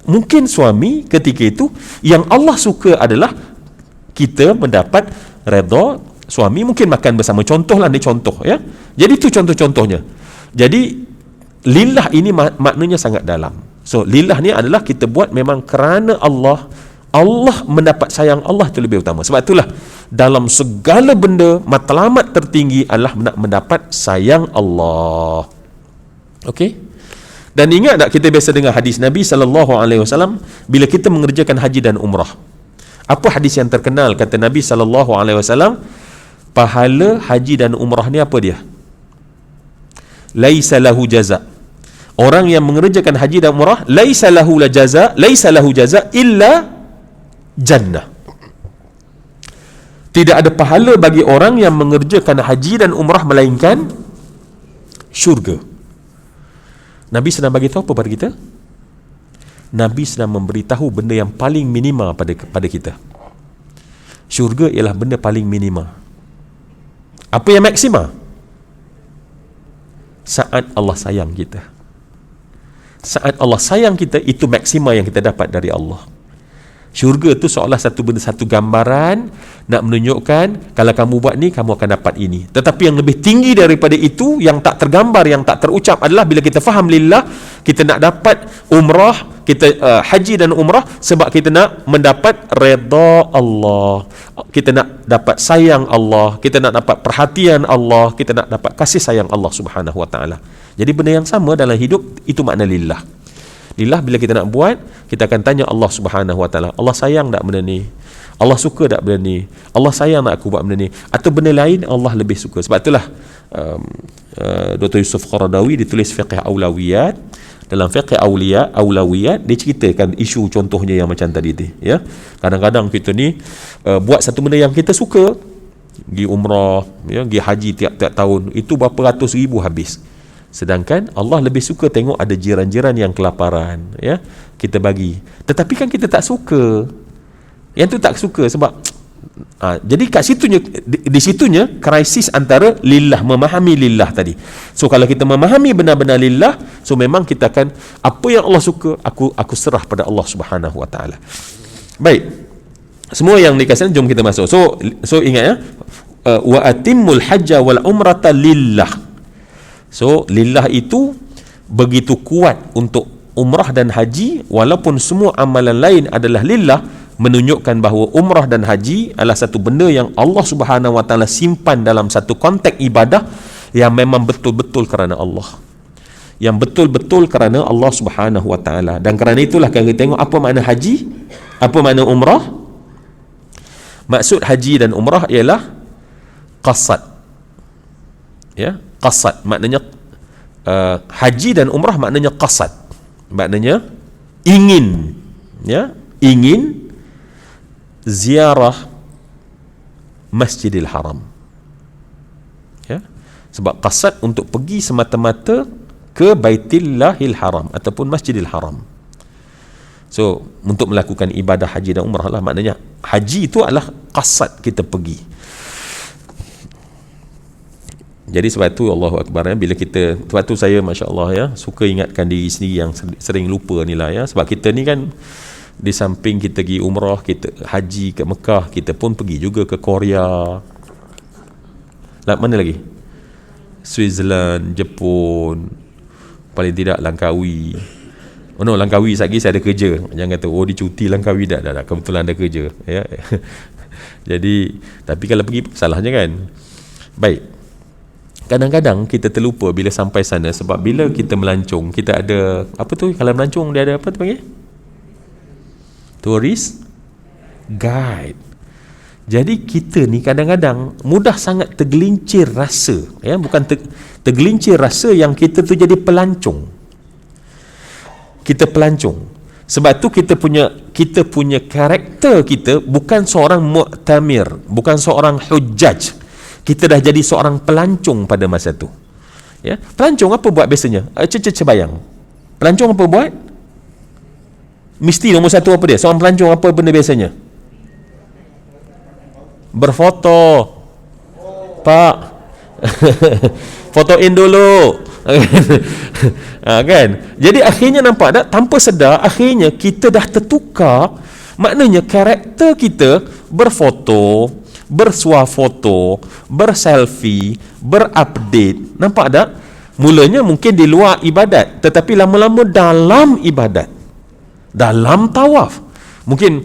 Mungkin suami ketika itu yang Allah suka adalah kita mendapat redha suami, mungkin makan bersama, contohlah ni contoh ya. Jadi itu contoh-contohnya. Jadi lillah ini maknanya sangat dalam. So lillah ni adalah kita buat memang kerana Allah mendapat sayang Allah, itu lebih utama. Sebab itulah dalam segala benda matlamat tertinggi adalah nak mendapat sayang Allah. Okey? Dan ingat tak kita biasa dengar hadis Nabi SAW bila kita mengerjakan haji dan umrah. Apa hadis yang terkenal kata Nabi SAW? Pahala haji dan umrah ni apa dia? Laisa lahu jaza. Orang yang mengerjakan haji dan umrah, laisa lahu jaza illa jannah. Tidak ada pahala bagi orang yang mengerjakan haji dan umrah melainkan syurga. Nabi sedang bagi tahu apa pada kita? Nabi sedang memberitahu benda yang paling minima pada kita. Syurga ialah benda paling minima. Apa yang maksima? Saat Allah sayang kita. Saat Allah sayang kita, itu maksima yang kita dapat dari Allah. Syurga tu seolah satu benda, satu gambaran nak menunjukkan kalau kamu buat ni, kamu akan dapat ini. Tetapi yang lebih tinggi daripada itu, yang tak tergambar, yang tak terucap adalah bila kita faham lillah, kita nak dapat umrah, kita haji dan umrah sebab kita nak mendapat redha Allah, kita nak dapat sayang Allah, kita nak dapat perhatian Allah, kita nak dapat kasih sayang Allah Subhanahu Wa Taala. Jadi benda yang sama dalam hidup, itu makna lillah. Lillah bila kita nak buat, kita akan tanya Allah Subhanahu Wa Taala, Allah sayang tak benda ni? Allah suka tak benda ni? Allah sayang tak aku buat benda ni? Atau benda lain Allah lebih suka. Sebab itulah Dr. Yusuf Qaradawi ditulis fiqh aulawiyat. Dalam fiqh aulawiyat dia ceritakan isu contohnya yang macam tadi tu ya. Kadang-kadang kita ni buat satu benda yang kita suka, pergi umrah ya, pergi haji tiap-tiap tahun, itu berapa ratus ribu habis. Sedangkan Allah lebih suka tengok ada jiran-jiran yang kelaparan ya, kita bagi. Tetapi kan kita tak suka. Yang tu tak suka sebab jadi kat situnya, di situnya krisis antara lillah, memahami lillah tadi. So kalau kita memahami benar-benar lillah, so memang kita akan, apa yang Allah suka, aku serah pada Allah Subhanahu Wa Taala. Baik. Semua yang dikasih, jom kita masuk. So ingat ya, wa atimmul hajja wal umrata lillah. So lillah itu begitu kuat untuk umrah dan haji, walaupun semua amalan lain adalah lillah, menunjukkan bahawa umrah dan haji adalah satu benda yang Allah Subhanahu Wa Taala simpan dalam satu konteks ibadah yang memang betul-betul kerana Allah, yang betul-betul kerana Allah Subhanahu Wa Taala. Dan kerana itulah kalau kita tengok apa makna haji, apa makna umrah. Maksud haji dan umrah ialah qasad ya, qasad maknanya haji dan umrah maknanya qasad, maknanya ingin, ya, ingin ziarah Masjidil Haram, ya, sebab qasad untuk pergi semata-mata ke Baitillahil Haram ataupun Masjidil Haram. So untuk melakukan ibadah haji dan umrah lah, maknanya haji itu adalah qasad kita pergi. Jadi sebab tu Allahu Akbar, ya, bila kita, sebab tu saya masya-Allah, ya, suka ingatkan diri sendiri yang sering lupa ni lah, ya, sebab kita ni kan di samping kita pergi umrah, kita haji ke Mekah, kita pun pergi juga ke Korea, mana lagi, Switzerland, Jepun, paling tidak Langkawi. Oh no, Langkawi lagi saya ada kerja, jangan kata oh dia cuti Langkawi, dah kebetulan ada kerja, ya. Jadi tapi kalau pergi salahnya kan. Baik, kadang-kadang kita terlupa bila sampai sana, sebab bila kita melancong, kita ada apa tu, kalau melancong dia ada apa tu panggil, tourist guide. Jadi kita ni kadang-kadang mudah sangat tergelincir rasa, ya, bukan tergelincir rasa yang kita tu jadi pelancong. Kita pelancong. Sebab tu kita punya karakter kita bukan seorang mu'tamir, bukan seorang hujjaj. Kita dah jadi seorang pelancong pada masa tu. Ya, pelancong apa buat biasanya? Bayang. Pelancong apa buat? Mesti nombor satu apa dia? Seorang pelancong apa benda biasanya? Berfoto. Pak. Fotoin dulu. Kan? Jadi akhirnya nampak tak, tanpa sedar akhirnya kita dah tertukar. Maknanya karakter kita berfoto, bersuah foto, berselfie, berupdate. Nampak tak? Mulanya mungkin di luar ibadat, tetapi lama-lama dalam ibadat, dalam tawaf. Mungkin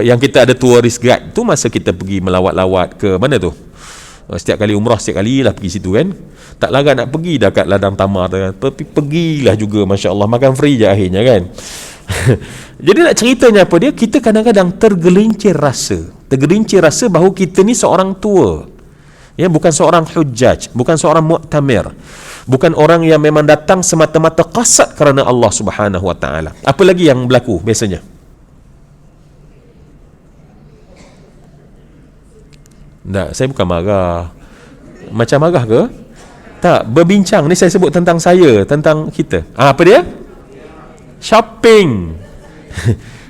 yang kita ada tourist guide tu masa kita pergi melawat-lawat ke mana tu, setiap kali umrah setiap kali lah pergi situ kan, tak larat nak pergi dah kat ladang tamar tu kan, tapi pergilah juga, Masya Allah, makan free je akhirnya kan. Jadi nak ceritanya apa dia, kita kadang-kadang tergelincir rasa bahawa kita ni seorang tua, ya, bukan seorang hujjaj, bukan seorang mu'tamir, bukan orang yang memang datang semata-mata qasad kerana Allah Subhanahu Wa Taala. Apa lagi yang berlaku biasanya? Tak, saya bukan marah. Macam marah ke? Tak, berbincang. Ni saya sebut tentang saya, tentang kita. Apa dia? Shopping.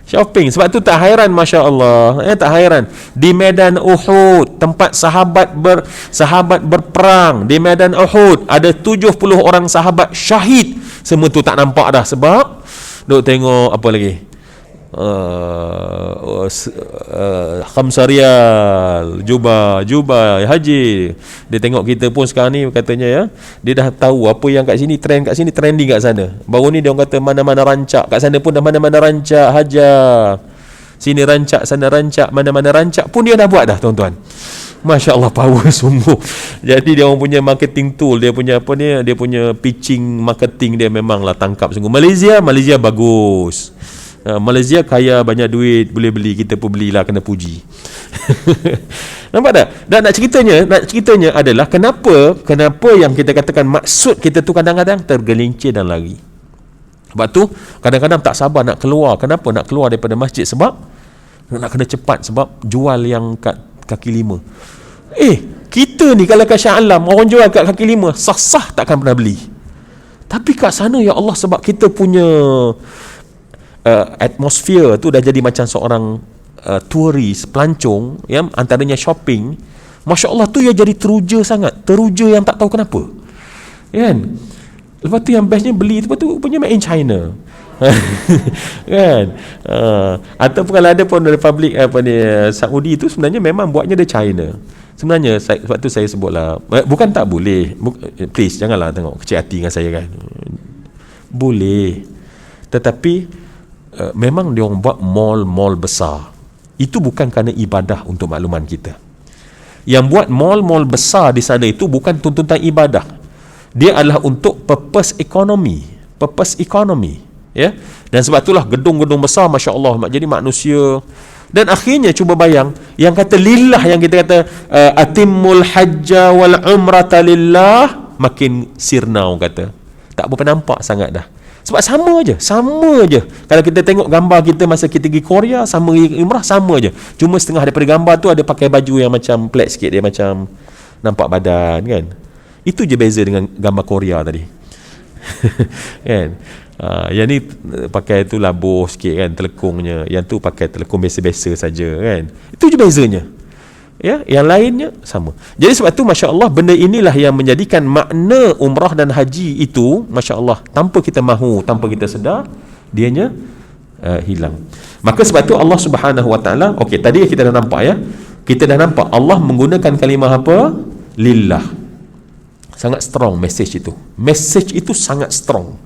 Shopping. Sebab tu tak hairan, Masya Allah, tak hairan. Di medan Uhud, tempat sahabat berperang, di medan Uhud ada 70 orang sahabat syahid. Semua tu tak nampak dah, sebab duk tengok apa lagi, khamsa riyal, jubah haji. Dia tengok kita pun sekarang ni katanya, ya, dia dah tahu apa yang kat sini trend, kat sini trending kat sana. Baru ni dia orang kata mana-mana rancak, kat sana pun dah mana-mana rancak hajar, sini rancak, sana rancak, mana-mana rancak pun dia dah buat dah, tuan-tuan. Masya Allah, power sungguh. Jadi dia orang punya marketing tool, dia punya apa ni, dia punya pitching marketing dia memanglah tangkap sungguh. Malaysia bagus. Malaysia kaya, banyak duit, boleh beli, kita pun belilah, kena puji. Nampak tak? Dan nak ceritanya adalah kenapa yang kita katakan maksud kita tu kadang-kadang tergelincir dan lari. Sebab tu kadang-kadang tak sabar nak keluar. Kenapa nak keluar daripada masjid? Sebab nak kena cepat, sebab jual yang kat kaki lima. Kita ni kalau kat Shah Alam orang jual kat kaki lima, sah-sah takkan pernah beli. Tapi kat sana, ya Allah, sebab kita punya atmosfer tu dah jadi macam seorang turis, pelancong, ya, antaranya shopping. Masya Allah, tu ya jadi teruja sangat, teruja yang tak tahu kenapa, kan? Lepas tu yang bestnya beli, lepas tu punya made in China. Kan? Ataupun kalau ada pun Republic Saudi tu sebenarnya memang buatnya dari China. Sebenarnya sebab tu saya sebutlah, bukan tak boleh, please janganlah tengok kecil hati dengan saya kan. Boleh, tetapi memang dia orang buat mall besar. Itu bukan kerana ibadah, untuk makluman kita. Yang buat mall besar di sana itu bukan tuntutan ibadah. Dia adalah untuk purpose ekonomi, ya. Dan sebab itulah gedung-gedung besar, Masya Allah, jadi manusia. Dan akhirnya cuba bayang, yang kata lillah, yang kita kata atimmul hajja wal umrata lillah, makin sirna orang kata. Tak berapa nampak sangat dah. Sebab sama je. Kalau kita tengok gambar kita masa kita pergi Korea, sama umrah, sama je. Cuma setengah daripada gambar tu ada pakai baju yang macam flat sikit, dia macam nampak badan kan. Itu je beza dengan gambar Korea tadi. Kan? Yang ni pakai tu labuh sikit kan, telekungnya. Yang tu pakai telekung biasa-biasa saja kan. Itu je bezanya. Ya, yang lainnya sama. Jadi sebab tu masya-Allah benda inilah yang menjadikan makna umrah dan haji itu masya-Allah tanpa kita mahu, tanpa kita sedar, dianya hilang. Maka sebab tu Allah Subhanahu Wa Taala, okey tadi kita dah nampak ya. Kita dah nampak Allah menggunakan kalimah apa? Lillah. Sangat strong message itu. Message itu sangat strong.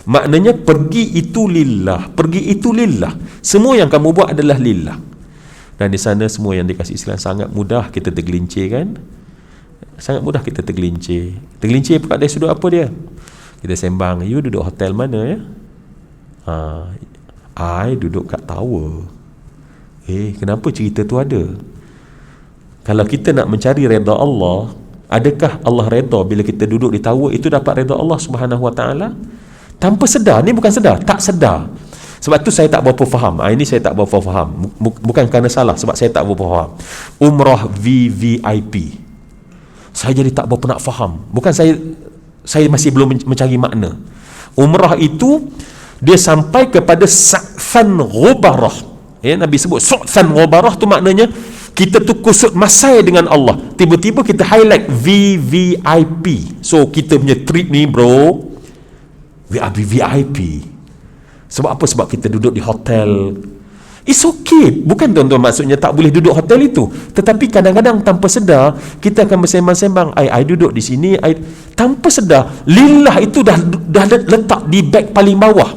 Maknanya pergi itu lillah, pergi itu lillah. Semua yang kamu buat adalah lillah. Dan di sana semua yang dikasih Islam sangat mudah kita tergelincir kan. Sangat mudah kita tergelincir. Tergelincir kat dari sudut apa dia? Kita sembang, you duduk hotel mana ya? I duduk kat tower. Kenapa cerita tu ada? Kalau kita nak mencari redha Allah, adakah Allah redha bila kita duduk di tower itu dapat redha Allah Subhanahu Wa Taala? Tanpa sedar, ni bukan sedar, tak sedar. Sebab tu saya tak berapa faham. Ini saya tak berapa faham. Bukan kerana salah, sebab saya tak berapa faham. Umrah VVIP. Saya jadi tak berapa nak faham. Bukan saya masih belum mencari makna. Umrah itu dia sampai kepada sa'than ghubarah. Nabi sebut sa'than ghubarah tu maknanya kita tu kusut masai dengan Allah. Tiba-tiba kita highlight VVIP. So kita punya trip ni bro, VIP. Sebab apa? Sebab kita duduk di hotel. It's okay. Bukan tuan-tuan maksudnya tak boleh duduk hotel itu. Tetapi kadang-kadang tanpa sedar kita akan bersembang-sembang, I duduk di sini, tanpa sedar lillah itu dah letak di beg paling bawah.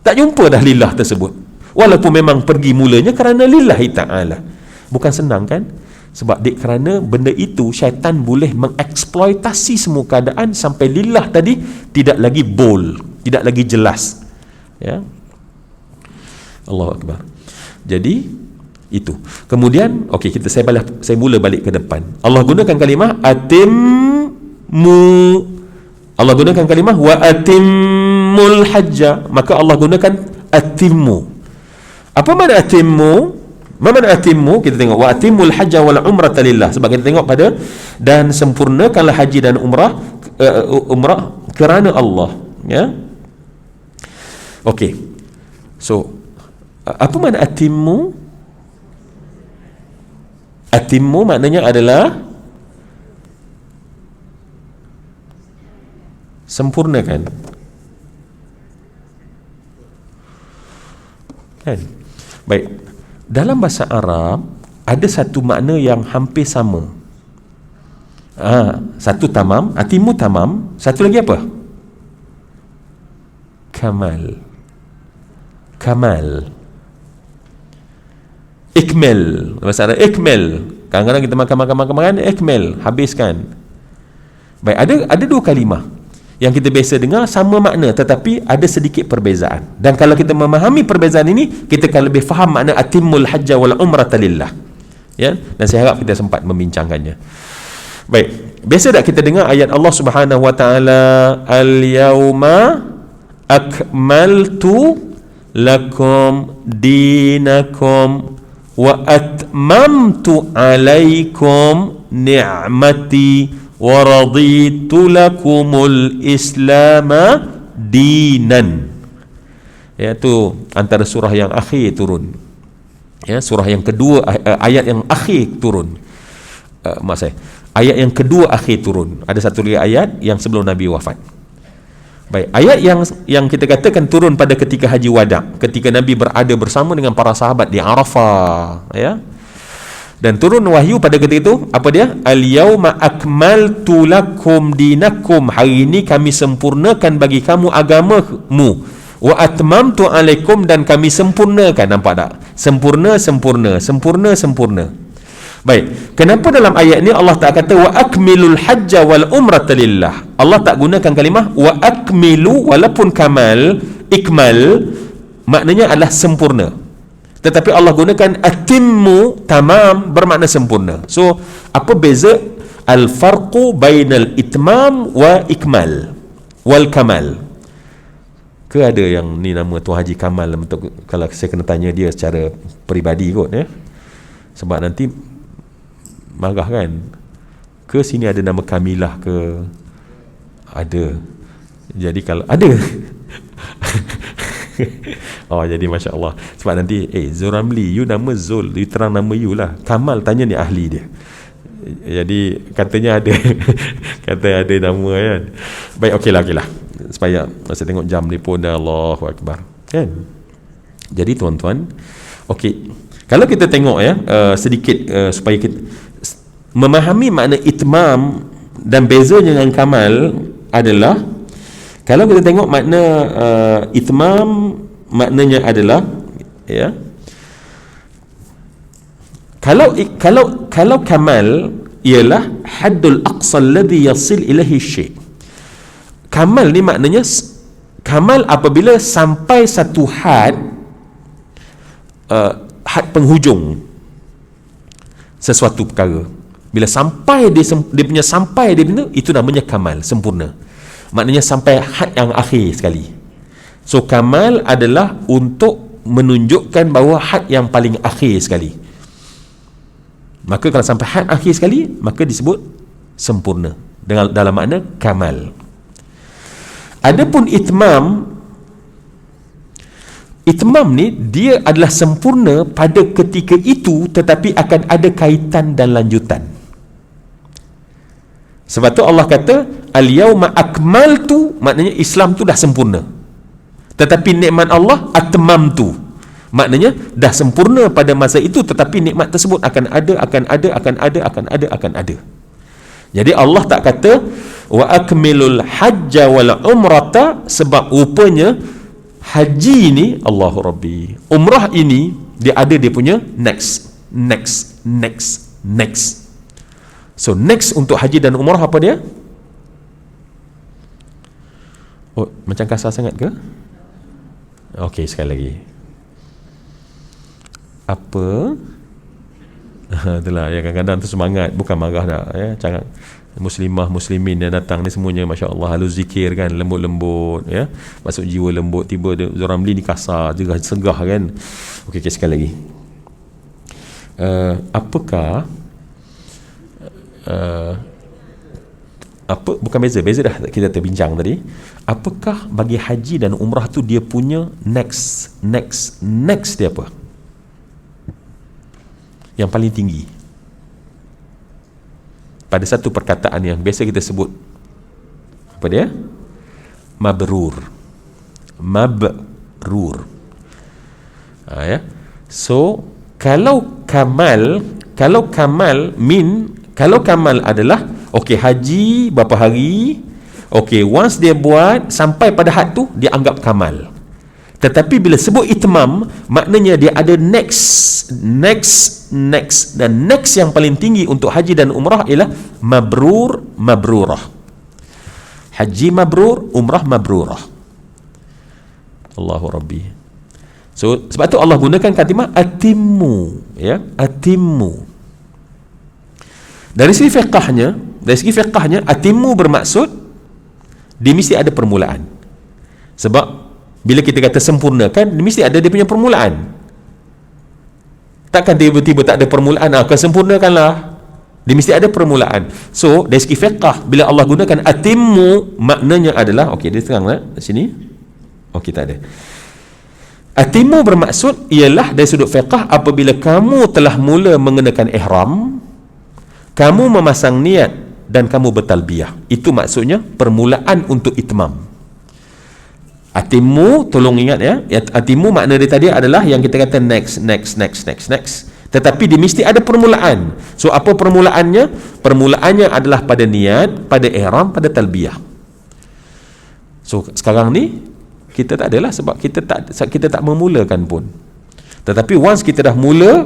Tak jumpa dah lillah tersebut. Walaupun memang pergi mulanya kerana lillahi ta'ala. Bukan senang kan? Sebab kerana benda itu syaitan boleh mengeksploitasi semua keadaan sampai lillah tadi tidak lagi bold, tidak lagi jelas. Ya. Allahu Akbar. Jadi itu. Kemudian saya mula balik ke depan. Allah gunakan kalimah atimmu. Allah gunakan kalimah wa atimmul hajja. Maka Allah gunakan atimmu. Apa makna atimmu? Mana atimmu? Kita tengok wa atimmul hajja wal umrata lillah. Sebab kita tengok pada dan sempurnakanlah haji dan umrah kerana Allah, ya. Okey. So apa makna atimmu? Atimmu maknanya adalah sempurnakan. Kan? Baik. Dalam bahasa Arab ada satu makna yang hampir sama. Satu tamam, atimmu tamam, satu lagi apa? Kamal. Kamal. Ikmal. Bahasa Arab ikmal. Kadang-kadang kita makan, ikmal, habiskan. Baik, ada dua kalimah yang kita biasa dengar sama makna tetapi ada sedikit perbezaan. Dan kalau kita memahami perbezaan ini, kita akan lebih faham makna atimmul hajja wal umrata lillah. Ya, dan saya harap kita sempat membincangkannya. Baik, biasa tak kita dengar ayat Allah Subhanahu wa taala, al-yauma akmaltu lakum dinakum wa atmamtu alaikum ni'mati wa raditu lakumul islama dinan. Iaitu antara surah yang akhir turun. Ya, surah yang kedua, ayat yang akhir turun. Ayat yang kedua akhir turun. Ada satu lagi ayat yang sebelum Nabi wafat. Baik, ayat yang kita katakan turun pada ketika haji wada, ketika Nabi berada bersama dengan para sahabat di Arafah, ya. Dan turun wahyu pada ketika itu, apa dia? Al-yauma akmaltu lakum dinakum. Hari ini kami sempurnakan bagi kamu agamamu. Wa atmamtu alaikum, dan kami sempurnakan. Nampak tak? Sempurna. Baik, kenapa dalam ayat ini Allah tak kata wa akmilul hajja wal umrata lillah? Allah tak gunakan kalimah wa akmilu, walaupun kamal, ikmal maknanya adalah sempurna. Tetapi Allah gunakan atimmu, tamam, bermakna sempurna. So, apa beza al-farqu bainal itmam wa ikmal wal kamal? Ke ada yang ni nama Tuan Haji Kamal, untuk kalau saya kena tanya dia secara peribadi kot ya. Sebab nanti marah kan. Ke sini ada nama Kamilah ke? Ada. Jadi kalau ada oh, jadi Masya Allah. Sebab nanti Zul Ramli, you nama Zul, you terang nama you lah. Kamal tanya ni ahli dia. Jadi katanya ada kata ada nama kan. Baik, okeylah supaya saya tengok jam ni pun dah, Allahu Akbar kan. Jadi tuan-tuan, okey, kalau kita tengok ya, sedikit supaya kita memahami makna itmam dan bezanya dengan kamal adalah, kalau kita tengok makna itmam, maknanya adalah ya, kalau kamal ialah haddul aqsa alladhi yasil ilahi syai'. Kamal ni maknanya, kamal apabila sampai satu had penghujung sesuatu perkara. Bila sampai dia punya sampai dia punya, itu namanya kamal, sempurna. Maknanya sampai had yang akhir sekali. So kamal adalah untuk menunjukkan bahawa had yang paling akhir sekali. Maka kalau sampai had akhir sekali, maka disebut sempurna dalam makna kamal. Adapun itmam ni dia adalah sempurna pada ketika itu, tetapi akan ada kaitan dan lanjutan. Sebab tu Allah kata al-yauma akmaltu, maknanya Islam tu dah sempurna. Tetapi nikmat Allah atmamtu, maknanya dah sempurna pada masa itu, tetapi nikmat tersebut akan ada. Jadi Allah tak kata wa akmilul hajja wal umrata, sebab rupanya haji ni, Allahu Rabbi, umrah ini dia ada dia punya next. So next untuk haji dan umrah apa dia? Oh, macam kasar sangat ke? Okey, sekali lagi. Apa? Itulah ya, kadang-kadang tu semangat, bukan marah dah ya. Jangan, muslimah muslimin yang datang ni semuanya masya-Allah halus zikir kan, lembut-lembut ya, masuk jiwa lembut. Tiba Zul Ramli ni kasar, juga segah kan. Okey, sekali lagi. Apakah bukan beza dah kita terbincang tadi. Apakah bagi haji dan umrah tu dia punya next dia apa? Yang paling tinggi pada satu perkataan yang biasa kita sebut apa dia? Mabrur. Ya. So kalau kamal adalah okey, haji berapa hari, okey, once dia buat sampai pada had tu dia anggap kamal. Tetapi bila sebut itmam, maknanya dia ada next, dan next yang paling tinggi untuk haji dan umrah ialah mabrurah. Haji mabrur, umrah mabrurah. Allahu Rabbi. So sebab tu Allah gunakan kalimah atimmu ya, atimmu. Dari segi fiqahnya atimmu bermaksud dia mesti ada permulaan. Sebab bila kita kata sempurnakan, mesti ada dia punya permulaan. Takkan tiba-tiba tak ada permulaan, kau sempurnakanlah. Dia mesti ada permulaan. So dari segi fiqh, bila Allah gunakan atimmu, maknanya adalah, okey, dia teranglah sini. Okey, tak ada. Atimmu bermaksud ialah dari sudut fiqh, apabila kamu telah mula mengenakan ihram, kamu memasang niat dan kamu bertalbiyah. Itu maksudnya permulaan untuk itmam. Atimmu, tolong ingat ya, atimmu makna dia tadi adalah yang kita kata next. Tetapi dia mesti ada permulaan. So apa permulaannya? Permulaannya adalah pada niat, pada ihram, pada talbiyah. So sekarang ni kita tak adalah, sebab kita tak memulakan pun. Tetapi once kita dah mula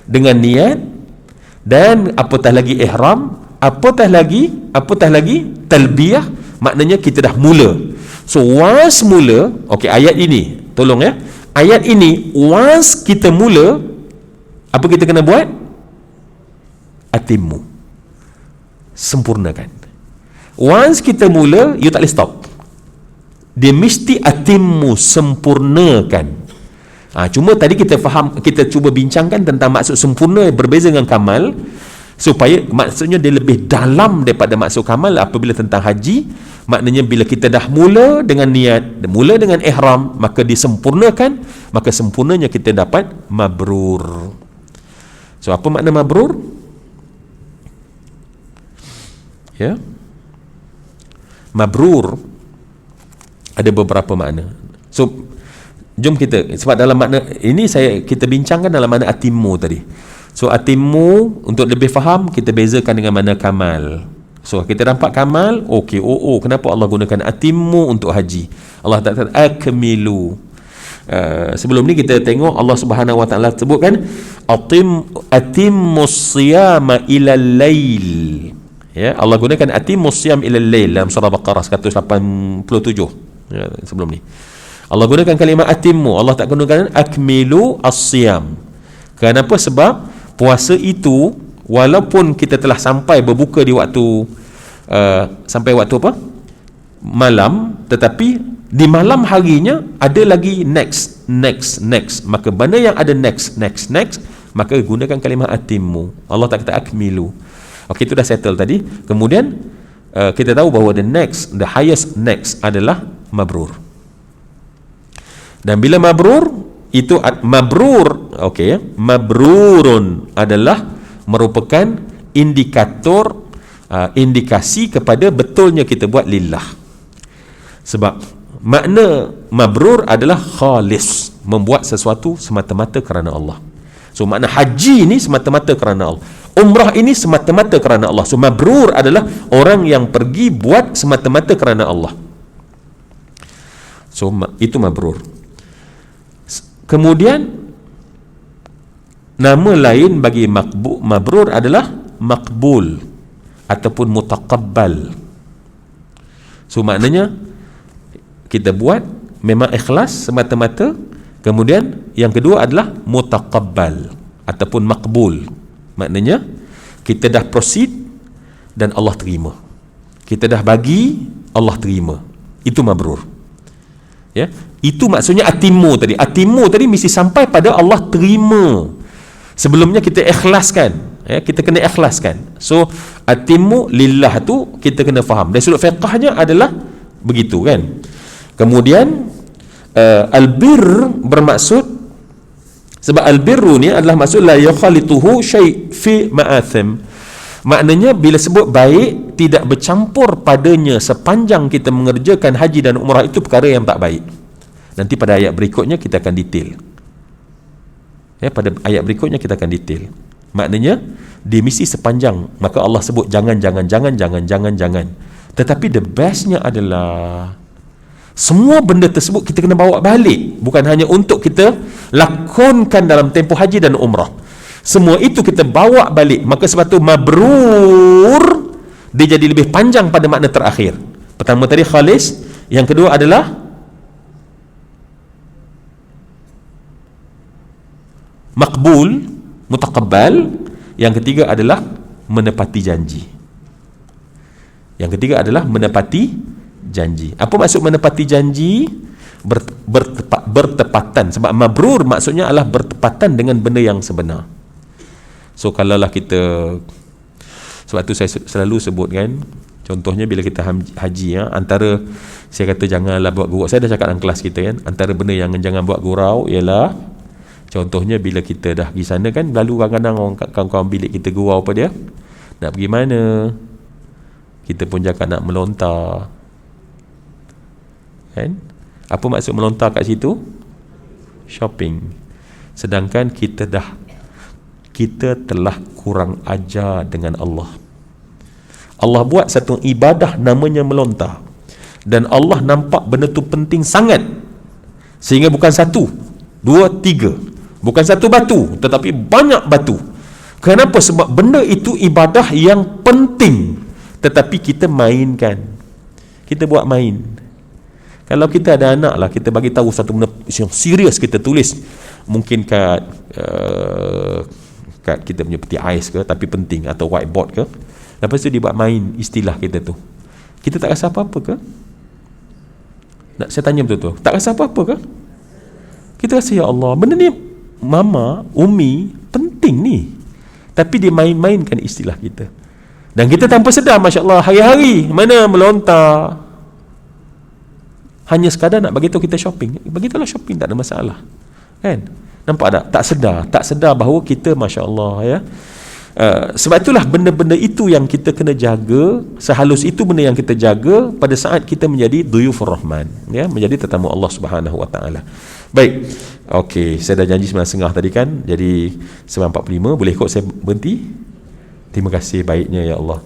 dengan niat dan apatah lagi ihram, apatah lagi talbiyah, maknanya kita dah mula. So once mula, okey, ayat ini tolong ya, ayat ini once kita mula, apa kita kena buat? Atimmu, sempurnakan. Once kita mula, you tak boleh stop. dia mesti atimmu, sempurnakan. Cuma tadi kita faham, kita cuba bincangkan tentang maksud sempurna berbeza dengan kamal, supaya maksudnya dia lebih dalam daripada maksud kamal. Apabila tentang haji, maknanya bila kita dah mula dengan niat, mula dengan ihram, maka disempurnakan, maka sempurnanya kita dapat mabrur. So apa makna mabrur? Ya, mabrur ada beberapa makna. So jom kita, sebab dalam makna ini kita bincangkan dalam makna atimmu tadi. So atimmu, untuk lebih faham, kita bezakan dengan makna kamal. So kita nampak kamal, okey, kenapa Allah gunakan atimmu untuk haji? Allah tak kata akmilu. Sebelum ni kita tengok Allah Subhanahu Wa Taala sebutkan atimmus siyama ila lail. Ya, Allah gunakan atimmus siyam ila lail dalam surah Baqarah 187. Ya, sebelum ni Allah gunakan kalimah atimmu, Allah tak gunakan akmilu as-siyam. Kenapa? Sebab puasa itu, walaupun kita telah sampai berbuka di waktu sampai waktu apa? Malam, tetapi di malam harinya ada lagi next. Maka benda yang ada next, maka gunakan kalimah atimmu. Allah tak kata akmilu. Okey, itu dah settle tadi. Kemudian kita tahu bahawa the highest next adalah mabrur. Dan bila mabrur itu mabrur, mabrurun adalah merupakan indikasi kepada betulnya kita buat lillah. Sebab makna mabrur adalah khalis, membuat sesuatu semata-mata kerana Allah. So makna haji ini semata-mata kerana Allah, umrah ini semata-mata kerana Allah. So mabrur adalah orang yang pergi buat semata-mata kerana Allah. So itu mabrur. Kemudian nama lain bagi mabrur adalah makbul ataupun mutaqabbal. So maknanya kita buat memang ikhlas semata-mata. Kemudian yang kedua adalah mutaqabbal ataupun makbul. Maknanya kita dah proceed dan Allah terima. Kita dah bagi, Allah terima. Itu mabrur. Ya, itu maksudnya atimmu tadi. Atimmu tadi mesti sampai pada Allah terima. Sebelumnya kita ikhlaskan. Ya, kita kena ikhlaskan. So atimmu lillah tu kita kena faham. Dari sudut fiqhnya adalah begitu kan. Kemudian albir bermaksud, sebab albirru ni adalah maksud la yakhalituhu syai' fi ma'athim. Maknanya bila sebut baik, tidak bercampur padanya sepanjang kita mengerjakan haji dan umrah itu perkara yang tak baik. Nanti pada ayat berikutnya kita akan detail. Ya, pada ayat berikutnya kita akan detail. Maknanya dia mesti sepanjang. Maka Allah sebut jangan. Tetapi the bestnya adalah semua benda tersebut kita kena bawa balik. Bukan hanya untuk kita lakonkan dalam tempoh haji dan umrah. Semua itu kita bawa balik. Maka sebab tu mabrur dia jadi lebih panjang pada makna terakhir. Pertama tadi khalis, yang kedua adalah makbul, mutaqabbal, yang ketiga adalah menepati janji. Yang ketiga adalah menepati janji. Apa maksud menepati janji? Bertepatan. Sebab mabrur maksudnya adalah bertepatan dengan benda yang sebenar. So kalaulah kita, sebab tu saya selalu sebut kan, contohnya bila kita haji ya, antara saya kata janganlah buat gurau. Saya dah cakap dalam kelas kita kan, antara benda yang jangan buat gurau ialah, contohnya bila kita dah pergi sana kan, lalu kadang-kadang orang kawan-kawan bilik kita gurau apa dia, nak pergi mana, kita pun cakap nak melontar kan. Apa maksud melontar kat situ? Shopping. Sedangkan kita telah kurang ajar dengan Allah. Allah buat satu ibadah namanya melontar, dan Allah nampak benda tu penting sangat, sehingga bukan satu, dua, tiga, bukan satu batu, tetapi banyak batu. Kenapa? Sebab benda itu ibadah yang penting, tetapi kita mainkan, kita buat main. Kalau kita ada anak lah, kita bagi tahu satu benda yang serius, kita tulis mungkin kat kita punya peti ais ke, tapi penting, atau whiteboard ke, lepas tu dia buat main istilah kita tu, kita tak rasa apa-apa ke? Saya tanya betul-betul, tak rasa apa-apa ke? Kita rasa, ya Allah, benda ni mama, umi penting ni, tapi dia main-mainkan istilah kita. Dan kita tanpa sedar, Masya Allah, hari-hari mana melontar, hanya sekadar nak bagi tahu kita shopping. Begitulah shopping, tak ada masalah, kan? Nampak tak? Tak sedar bahawa kita, Masya Allah, ya. Sebab itulah benda-benda itu yang kita kena jaga. Sehalus itu benda yang kita jaga pada saat kita menjadi duyufur rahman, ya, menjadi tetamu Allah Subhanahu wa taala. Baik. Okey, saya dah janji 9.30 tadi kan. Jadi 9.45, boleh kok saya berhenti? Terima kasih baiknya, ya Allah.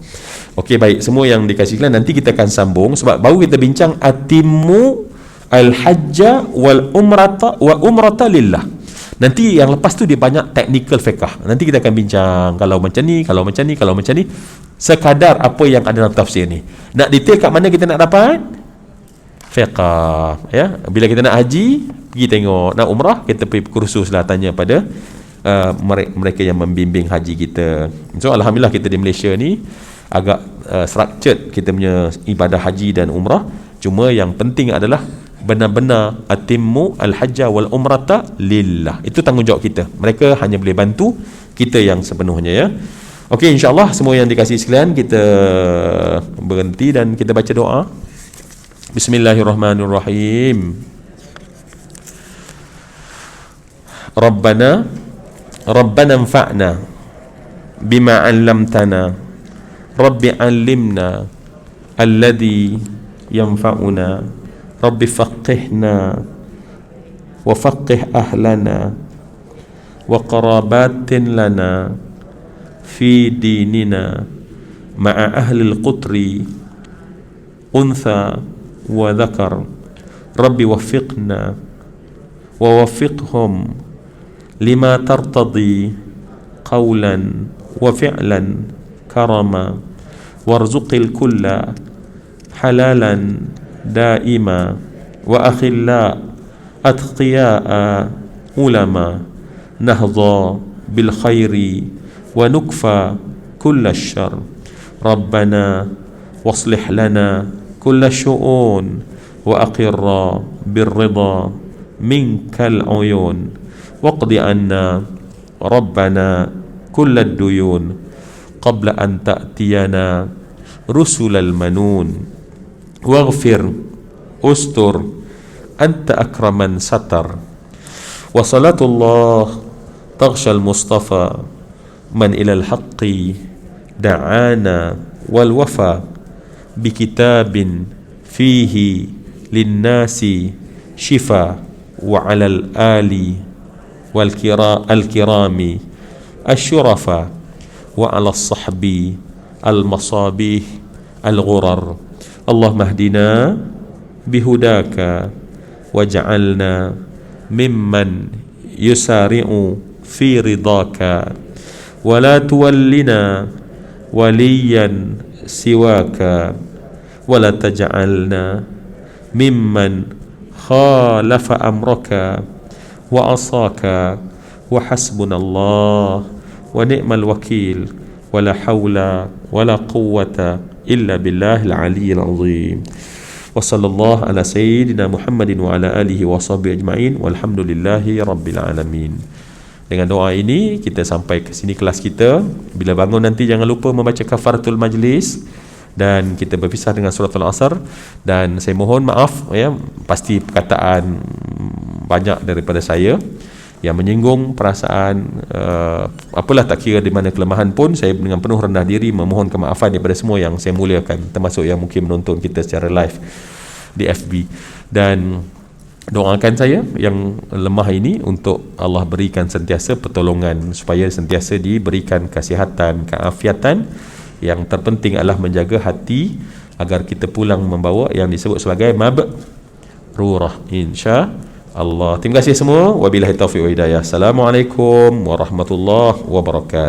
Okey, baik, semua yang dikasihkan nanti kita akan sambung, sebab baru kita bincang atimmu al-hajja wal umrata wa umrata lillah. Nanti yang lepas tu dia banyak technical fiqh. Nanti kita akan bincang kalau macam ni, kalau macam ni, kalau macam ni, sekadar apa yang ada dalam tafsir ni. Nak detail kat mana kita nak dapat? Fiqh, ya. Bila kita nak haji, pergi tengok. Nak umrah, kita pergi kursus lah, tanya pada mereka yang membimbing haji kita. So alhamdulillah kita di Malaysia ni agak structured kita punya ibadah haji dan umrah. Cuma yang penting adalah benar-benar atimmu al-hajja wal umrata lillah. Itu tanggungjawab kita. Mereka hanya boleh bantu, kita yang sepenuhnya, ya. Okey, insya-Allah semua yang dikasihi sekalian, kita berhenti dan kita baca doa. Bismillahirrahmanirrahim. Rabbana anfa'na bima 'allamtana. Rabbi 'allimna alladhi yanfa'una. Rabbi faqihna wa faqih ahlana wa qarabatin lana fi dinina ma'a ahli al-qutri untha wa dhakar. Rabbi waffiqna wa waffiqhum lima tartadi qawlan wa fi'lan karama warzuqil kulla halalan daima wa akhilla atqiya'a ulama nahdha bil khairi wa nukfa kulla syarr. Rabbana waslih lana kulla syu'un wa aqirra birrida minkal uyun waqdi anna Rabbana kulla duyun qabla an ta'tiyana rusulal manun waghfir ustur anta akraman satar wa salatullah taghshal mustafa man ilal haqqi da'ana wal wafa bi kitabin fihi linnasi shifa wa alal ali wal kirami asyurafa wa ala sahbi al masabih al ghurar. Allahumma hdina bihudaka waj'alna mimman yusari'u fi ridaka wa la tuwallina waliyan siwaka wa la taj'alna mimman khalafa amraka wa asaka wa hasbunallah wa ni'mal wakil wa la hawla wa la quwwata illa billahil aliyyil azim. Wa sallallahu ala sayyidina Muhammadin wa ala alihi wa sahbihi ajma'in walhamdulillahi rabbil alamin. Dengan doa ini kita sampai ke sini kelas kita. Bila bangun nanti jangan lupa membaca kafaratul majlis dan kita berpisah dengan suratul asar. Dan saya mohon maaf, ya, pasti perkataan banyak daripada saya yang menyinggung perasaan apalah, tak kira di mana kelemahan pun, saya dengan penuh rendah diri memohon kemaafan daripada semua yang saya muliakan, termasuk yang mungkin menonton kita secara live di FB. Dan doakan saya yang lemah ini untuk Allah berikan sentiasa pertolongan supaya sentiasa diberikan kesihatan, keafiatan. Yang terpenting adalah menjaga hati agar kita pulang membawa yang disebut sebagai mabrurah, insya Allah. Terima kasih semua. Wabillahi taufiq wa hidayah. Assalamualaikum warahmatullahi wabarakatuh.